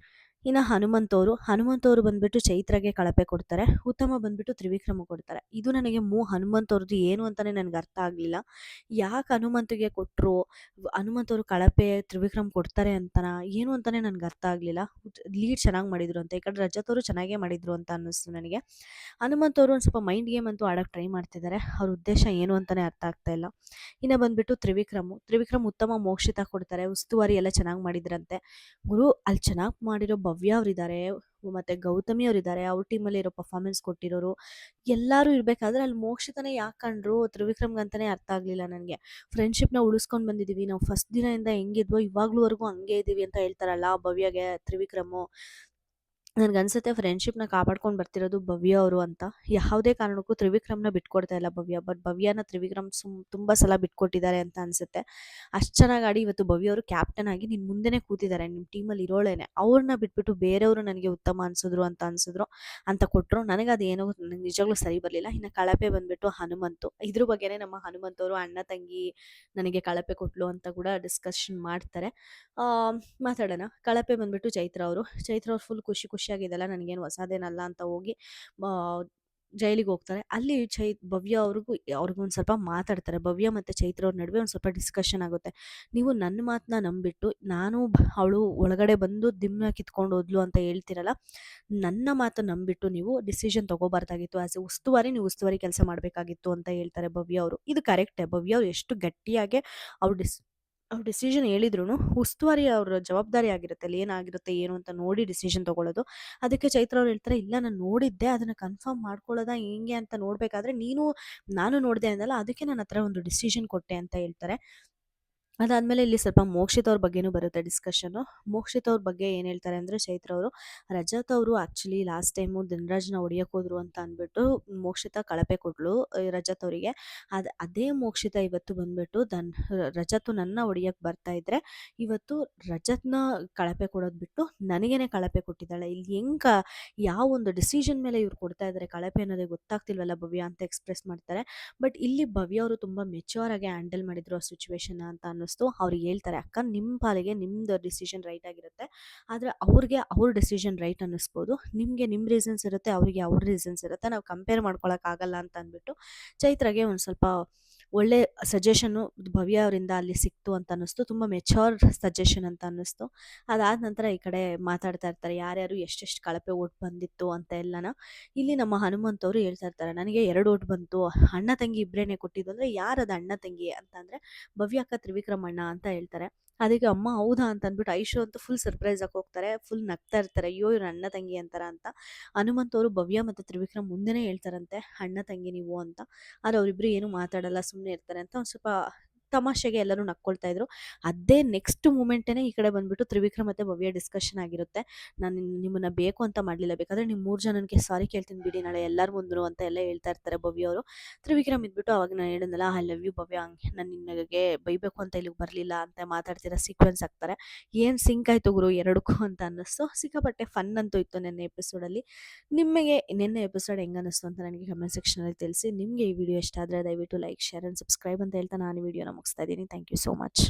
ಇನ್ನು ಹನುಮಂತವರು ಬಂದುಬಿಟ್ಟು ಚೈತ್ರಗೆ ಕಳಪೆ ಕೊಡ್ತಾರೆ. ಉತ್ತಮ ಬಂದುಬಿಟ್ಟು ತ್ರಿವಿಕ್ರಮ ಕೊಡ್ತಾರೆ. ಇದು ನನಗೆ ಹನುಮಂತವ್ರದ್ದು ಏನು ಅಂತಲೇ ನನಗೆ ಅರ್ಥ ಆಗಲಿಲ್ಲ. ಯಾಕೆ ಹನುಮಂತಿಗೆ ಕೊಟ್ಟರು, ಹನುಮಂತವರು ಕಳಪೆ ತ್ರಿವಿಕ್ರಮ್ ಕೊಡ್ತಾರೆ ಅಂತನಾ ಏನು ಅಂತಲೇ ನನಗೆ ಅರ್ಥ ಆಗಲಿಲ್ಲ. ಲೀಡ್ ಚೆನ್ನಾಗಿ ಮಾಡಿದರು ಅಂತ, ಈ ಕಡೆ ರಜತ್ ಅವರು ಚೆನ್ನಾಗೇ ಮಾಡಿದರು ಅಂತ ಅನ್ನಿಸ್ತು ನನಗೆ. ಹನುಮಂತವರು ಒಂದು ಸ್ವಲ್ಪ ಮೈಂಡ್ ಗೇಮ್ ಅಂತೂ ಆಡೋಕ್ಕೆ ಟ್ರೈ ಮಾಡ್ತಿದ್ದಾರೆ. ಅವ್ರ ಉದ್ದೇಶ ಏನು ಅಂತಲೇ ಅರ್ಥ ಆಗ್ತಾ ಇಲ್ಲ. ಇನ್ನು ಬಂದುಬಿಟ್ಟು ತ್ರಿವಿಕ್ರಮ್ ಉತ್ತಮ ಮೋಕ್ಷಿತ ಕೊಡ್ತಾರೆ. ಉಸ್ತುವಾರಿ ಎಲ್ಲ ಚೆನ್ನಾಗಿ ಮಾಡಿದ್ರಂತೆ. ಗುರು ಅಲ್ಲಿ ಚೆನ್ನಾಗಿ ಮಾಡಿರೋ ಭವ್ಯ ಅವರಿದ್ದಾರೆ, ಮತ್ತು ಗೌತಮಿ ಅವರಿದ್ದಾರೆ, ಅವ್ರ ಟೀಮಲ್ಲಿ ಇರೋ ಪರ್ಫಾರ್ಮೆನ್ಸ್ ಕೊಟ್ಟಿರೋರು ಎಲ್ಲರೂ ಇರಬೇಕಾದ್ರೆ ಅಲ್ಲಿ ಮೋಕ್ಷಿತನೇ ಯಾಕೆ ಕಂಡ್ರು ತ್ರಿವಿಕ್ರಮ್ಗಂತಲೇ ಅರ್ಥ ಆಗಲಿಲ್ಲ ನನಗೆ. ಫ್ರೆಂಡ್ಶಿಪ್ನ ಉಳಿಸ್ಕೊಂಡು ಬಂದಿದ್ದೀವಿ ನಾವು, ಫಸ್ಟ್ ದಿನದಿಂದ ಹೆಂಗಿದ್ವೋ ಇವಾಗ್ಲೂವರೆಗೂ ಹಂಗೆ ಇದ್ದೀವಿ ಅಂತ ಹೇಳ್ತಾರಲ್ಲ ಭವ್ಯಗೆ ತ್ರಿವಿಕ್ರಮು. ನನಗನ್ಸುತ್ತೆ ಫ್ರೆಂಡ್ಶಿಪ್ನ ಕಾಪಾಡ್ಕೊಂಡು ಬರ್ತಿರೋದು ಭವ್ಯ ಅವರು ಅಂತ. ಯಾವುದೇ ಕಾರಣಕ್ಕೂ ತ್ರಿವಿಕ್ರಮ್ನ ಬಿಟ್ಕೊಡ್ತಾ ಇಲ್ಲ ಭವ್ಯ. ಬಟ್ ಭವ್ಯನ ತ್ರಿವಿಕ್ರಮ್ ತುಂಬ ಸಲ ಬಿಟ್ಕೊಟ್ಟಿದ್ದಾರೆ ಅಂತ ಅನಿಸುತ್ತೆ. ಅಷ್ಟು ಚೆನ್ನಾಗಿ ಆಡಿ ಇವತ್ತು ಭವ್ಯ ಅವರು ಕ್ಯಾಪ್ಟನ್ ಆಗಿ ನಿನ್ನ ಮುಂದೆನೇ ಕೂತಿದ್ದಾರೆ, ನಿಮ್ಮ ಟೀಮಲ್ಲಿ ಇರೋಳೇನೆ. ಅವ್ರನ್ನ ಬಿಟ್ಬಿಟ್ಟು ಬೇರೆಯವರು ನನಗೆ ಉತ್ತಮ ಅನಿಸಿದ್ರು ಅಂತ ಕೊಟ್ಟರು. ನನಗೆ ಅದೇನೋ ನನಗೆ ನಿಜವಾಗ್ಲೂ ಸರಿ ಬರಲಿಲ್ಲ. ಇನ್ನು ಕಳಪೆ ಬಂದುಬಿಟ್ಟು ಹನುಮಂತು. ಇದ್ರ ಬಗ್ಗೆನೇ ನಮ್ಮ ಹನುಮಂತವರು ಅಣ್ಣ ತಂಗಿ ನನಗೆ ಕಳಪೆ ಕೊಟ್ಲು ಅಂತ ಕೂಡ ಡಿಸ್ಕಷನ್ ಮಾಡ್ತಾರೆ. ಮಾತಾಡೋಣ. ಕಳಪೆ ಬಂದುಬಿಟ್ಟು ಚೈತ್ರ ಅವ್ರು ಫುಲ್ ಖುಷಿಯಾಗಿದ್ದಲ್ಲ, ನನಗೇನು ಹೊಸದೇನಲ್ಲ ಅಂತ ಹೋಗಿ ಜೈಲಿಗೆ ಹೋಗ್ತಾರೆ. ಅಲ್ಲಿ ಭವ್ಯ ಅವ್ರಿಗೊಂದು ಸ್ವಲ್ಪ ಮಾತಾಡ್ತಾರೆ. ಭವ್ಯ ಮತ್ತು ಚೈತ್ರ ಅವ್ರ ನಡುವೆ ಒಂದು ಸ್ವಲ್ಪ ಡಿಸ್ಕಷನ್ ಆಗುತ್ತೆ. ನೀವು ನನ್ನ ಮಾತನ್ನ ನಂಬಿಟ್ಟು ಅವಳು ಒಳಗಡೆ ಬಂದು ದಿಮ್ಮನ ಕಿತ್ಕೊಂಡು ಹೋದ್ಲು ಅಂತ ಹೇಳ್ತಿರಲ್ಲ, ನನ್ನ ಮಾತು ನಂಬಿಟ್ಟು ನೀವು ಡಿಸಿಷನ್ ತೊಗೋಬಾರ್ದಾಗಿತ್ತು. ಆ್ಯಸ್ ಎ ಉಸ್ತುವಾರಿ ನೀವು ಉಸ್ತುವಾರಿ ಕೆಲಸ ಮಾಡಬೇಕಾಗಿತ್ತು ಅಂತ ಹೇಳ್ತಾರೆ ಭವ್ಯ ಅವರು. ಇದು ಕರೆಕ್ಟೇ. ಭವ್ಯ ಅವ್ರು ಎಷ್ಟು ಗಟ್ಟಿಯಾಗೆ ಅವ್ರು ಡಿಸಿಷನ್ ಹೇಳಿದ್ರು ಉಸ್ತುವಾರಿ ಅವ್ರ ಜವಾಬ್ದಾರಿ ಆಗಿರುತ್ತೆ. ಅಲ್ಲಿ ಏನಾಗಿರುತ್ತೆ ಏನು ಅಂತ ನೋಡಿ ಡಿಸಿಷನ್ ತೊಗೊಳ್ಳೋದು. ಅದಕ್ಕೆ ಚೈತ್ರ ಅವ್ರು ಹೇಳ್ತಾರೆ, ಇಲ್ಲ ನಾನು ನೋಡಿದ್ದೆ, ಅದನ್ನು ಕನ್ಫರ್ಮ್ ಮಾಡ್ಕೊಳ್ಳೋದಾ ಹೆಂಗೆ ಅಂತ ನೋಡಬೇಕಾದ್ರೆ ನಾನು ನೋಡಿದೆ ಅಂದಲ್ಲ, ಅದಕ್ಕೆ ನನ್ನ ಹತ್ರ ಒಂದು ಡಿಸಿಷನ್ ಕೊಟ್ಟೆ ಅಂತ ಹೇಳ್ತಾರೆ. ಅದಾದಮೇಲೆ ಇಲ್ಲಿ ಸ್ವಲ್ಪ ಮೋಕ್ಷಿತ್ ಅವ್ರ ಬಗ್ಗೆನೂ ಬರುತ್ತೆ ಡಿಸ್ಕಷನ್ನು. ಮೋಕ್ಷಿತ್ ಅವ್ರ ಬಗ್ಗೆ ಏನು ಹೇಳ್ತಾರೆ ಅಂದರೆ ಚೈತ್ರ ಅವರು, ರಜತ್ ಅವರು ಆ್ಯಕ್ಚುಲಿ ಲಾಸ್ಟ್ ಟೈಮು ಧನರಾಜ್ನ ಹೊಡಿಯೋಕೆ ಹೋದ್ರು ಅಂತ ಅಂದ್ಬಿಟ್ಟು ಮೋಕ್ಷಿತ ಕಳಪೆ ಕೊಟ್ಲು ರಜತ್ ಅವರಿಗೆ. ಅದೇ ಮೋಕ್ಷಿತ ಇವತ್ತು ಬಂದುಬಿಟ್ಟು ರಜತ್ ನನ್ನ ಹೊಡಿಯೋಕೆ ಬರ್ತಾ ಇದ್ರೆ ಇವತ್ತು ರಜತ್ನ ಕಳಪೆ ಕೊಡೋದು ಬಿಟ್ಟು ನನಗೇನೆ ಕಳಪೆ ಕೊಟ್ಟಿದ್ದಾಳೆ. ಇಲ್ಲಿ ಯಾವ ಒಂದು ಡಿಸಿಷನ್ ಮೇಲೆ ಇವ್ರು ಕೊಡ್ತಾ ಇದ್ದಾರೆ ಕಳಪೆ ಅನ್ನೋದೇ ಗೊತ್ತಾಗ್ತಿಲ್ವಲ್ಲ ಭವ್ಯ ಅಂತ ಎಕ್ಸ್ಪ್ರೆಸ್ ಮಾಡ್ತಾರೆ. ಬಟ್ ಇಲ್ಲಿ ಭವ್ಯ ಅವರು ತುಂಬ ಮೆಚ್ಯೂರ್ ಆಗಿ ಹ್ಯಾಂಡಲ್ ಮಾಡಿದ್ರು ಆ ಸಿಚುವೇಶನ್ ಅಂತ ಅನ್ನಿಸ್ತು. ಅನ್ನಿಸ್ತು. ಅವ್ರಿಗೆ ಹೇಳ್ತಾರೆ, "ಅಕ್ಕ ನಿಮ್ಮ ಪಾಲಿಗೆ ನಿಮ್ದು ಡಿಸಿಷನ್ ರೈಟ್ ಆಗಿರುತ್ತೆ. ಆದ್ರೆ ಅವ್ರಿಗೆ ಅವ್ರ ಡಿಸಿಷನ್ ರೈಟ್ ಅನ್ನಿಸ್ಬೋದು. ನಿಮಗೆ ನಿಮ್ಮ ರೀಸನ್ಸ್ ಇರುತ್ತೆ, ಅವರಿಗೆ ಅವ್ರ ರೀಸನ್ಸ್ ಇರುತ್ತೆ. ನಾವು ಕಂಪೇರ್ ಮಾಡ್ಕೊಳಕ್ಕಾಗಲ್ಲ" ಅಂತ ಅಂದ್ಬಿಟ್ಟು ಚೈತ್ರಾಗೆ ಒಂದು ಸ್ವಲ್ಪ ಒಳ್ಳೆ ಸಜೆಷನ್ನು ಭವ್ಯ ಅವರಿಂದ ಅಲ್ಲಿ ಸಿಕ್ತು ಅಂತ ಅನ್ನಿಸ್ತು. ತುಂಬ ಮೆಚ್ಯೂರ್ ಸಜೆಷನ್ ಅಂತ ಅನ್ನಿಸ್ತು. ಅದಾದ ನಂತರ ಈ ಕಡೆ ಮಾತಾಡ್ತಾ ಇರ್ತಾರೆ, ಯಾರ್ಯಾರು ಎಷ್ಟೆಷ್ಟು ಕಳಪೆ ಓಟ್ ಬಂದಿತ್ತು ಅಂತ ಎಲ್ಲನ. ಇಲ್ಲಿ ನಮ್ಮ ಹನುಮಂತ್ ಅವರು ಹೇಳ್ತಾ ಇರ್ತಾರೆ, ನನಗೆ 2 ಓಟ್ ಬಂತು, ಅಣ್ಣ ತಂಗಿ ಇಬ್ಬರೇನೆ ಕೊಟ್ಟಿದ್ದು. ಅಂದರೆ ಯಾರದು ಅಣ್ಣ ತಂಗಿ ಅಂತಂದರೆ ಭವ್ಯ ಅಕ್ಕ, ತ್ರಿವಿಕ್ರಮ್ ಅಣ್ಣ ಅಂತ ಹೇಳ್ತಾರೆ. ಅದಕ್ಕೆ ಅಮ್ಮ ಹೌದಾ ಅಂತ ಅಂದ್ಬಿಟ್ಟು ಐಶು ಅಂತೂ ಫುಲ್ ಸರ್ಪ್ರೈಸ್ ಆಗಿ ಹೋಗ್ತಾರೆ, ಫುಲ್ ನಗ್ತಾ ಇರ್ತಾರೆ, ಅಯ್ಯೋ ಇವ್ರು ಅಣ್ಣ ತಂಗಿ ಅಂತಾರ ಅಂತ. ಹನುಮಂತ್ ಅವರು ಭವ್ಯ ಮತ್ತು ತ್ರಿವಿಕ್ರಮ್ ಮುಂದೆನೇ ಹೇಳ್ತಾರಂತೆ, ಅಣ್ಣ ತಂಗಿ ನೀವು ಅಂತ. ಆದ್ರೆ ಅವರಿಬ್ರು ಏನು ಮಾತಾಡಲ್ಲ, ಸುಮ್ಮನೆ ಇರ್ತಾರೆ ಅಂತ ಒಂದು ಸ್ವಲ್ಪ ತಮಾಷೆಗೆ ಎಲ್ಲರೂ ನಕ್ಕೊಳ್ತಾ ಇದ್ರು. ಅದೇ ನೆಕ್ಸ್ಟ್ ಮೂಮೆಂಟೇನೆ ಈ ಕಡೆ ಬಂದ್ಬಿಟ್ಟು ತ್ರಿವಿಕ್ರಮ್ ಮತ್ತು ಭವ್ಯ ಡಿಸ್ಕಷನ್ ಆಗಿರುತ್ತೆ. ನಾನು ನಿಮ್ಮನ್ನ ಬೇಕು ಅಂತ ಮಾಡಲಿಲ್ಲ, ಬೇಕಾದ್ರೆ ನಿಮ್ಮ 3 ಜನಕ್ಕೆ ಸಾರಿ ಕೇಳ್ತೀನಿ ಬಿಡಿ ನಾಳೆ ಎಲ್ಲರ ಮುಂದ್ರು ಅಂತ ಎಲ್ಲ ಹೇಳ್ತಾ ಇರ್ತಾರೆ ಭವ್ಯ ಅವರು. ತ್ರಿವಿಕ್ರಮ್ ಇದ್ಬಿಟ್ಟು, ಅವಾಗ ನಾನು ಹೇಳಿದ್ನಲ್ಲ, ಐ ಲವ್ ಯು ಭವ್ಯ, ನಾನು ನಿನಗೆ ಬೈಬೇಕು ಅಂತ ಇಲ್ಲಿಗೆ ಬರಲಿಲ್ಲ ಅಂತ ಮಾತಾಡ್ತಿರೋ ಸೀಕ್ವೆನ್ಸ್ ಆಗ್ತಾರೆ. ಏನು ಸಿಂಕ್ ಆಯ್ತು ಗುರು ಎರಡಕ್ಕೂ ಅಂತ ಅನ್ನಿಸ್ತು. ಸಿಕ್ಕಾಪಟ್ಟೆ ಫನ್ ಅಂತೂ ಇತ್ತು ನೆನ್ನೆ ಎಪಿಸೋಡಲ್ಲಿ. ನಿಮಗೆ ನೆನ್ನೆ ಎಪಿಸೋಡ್ ಹೆಂಗೆ ಅನ್ನಿಸ್ತು ಅಂತ ನನಗೆ ಕಮೆಂಟ್ ಸೆಕ್ಷನಲ್ಲಿ ತಿಳಿಸಿ. ನಿಮಗೆ ಈ ವಿಡಿಯೋ ಇಷ್ಟ ಆದರೆ ದಯವಿಟ್ಟು ಲೈಕ್, ಶೇರ್ ಆ್ಯಂಡ್ ಸಬ್ಸ್ಕ್ರೈಬ್ ಅಂತ ಹೇಳ್ತಾ ನಾನು ಈ ವಿಡಿಯೋನ ಮುಗಿಸ್ತಾ ಇದ್ದೀನಿ. Thank you so much.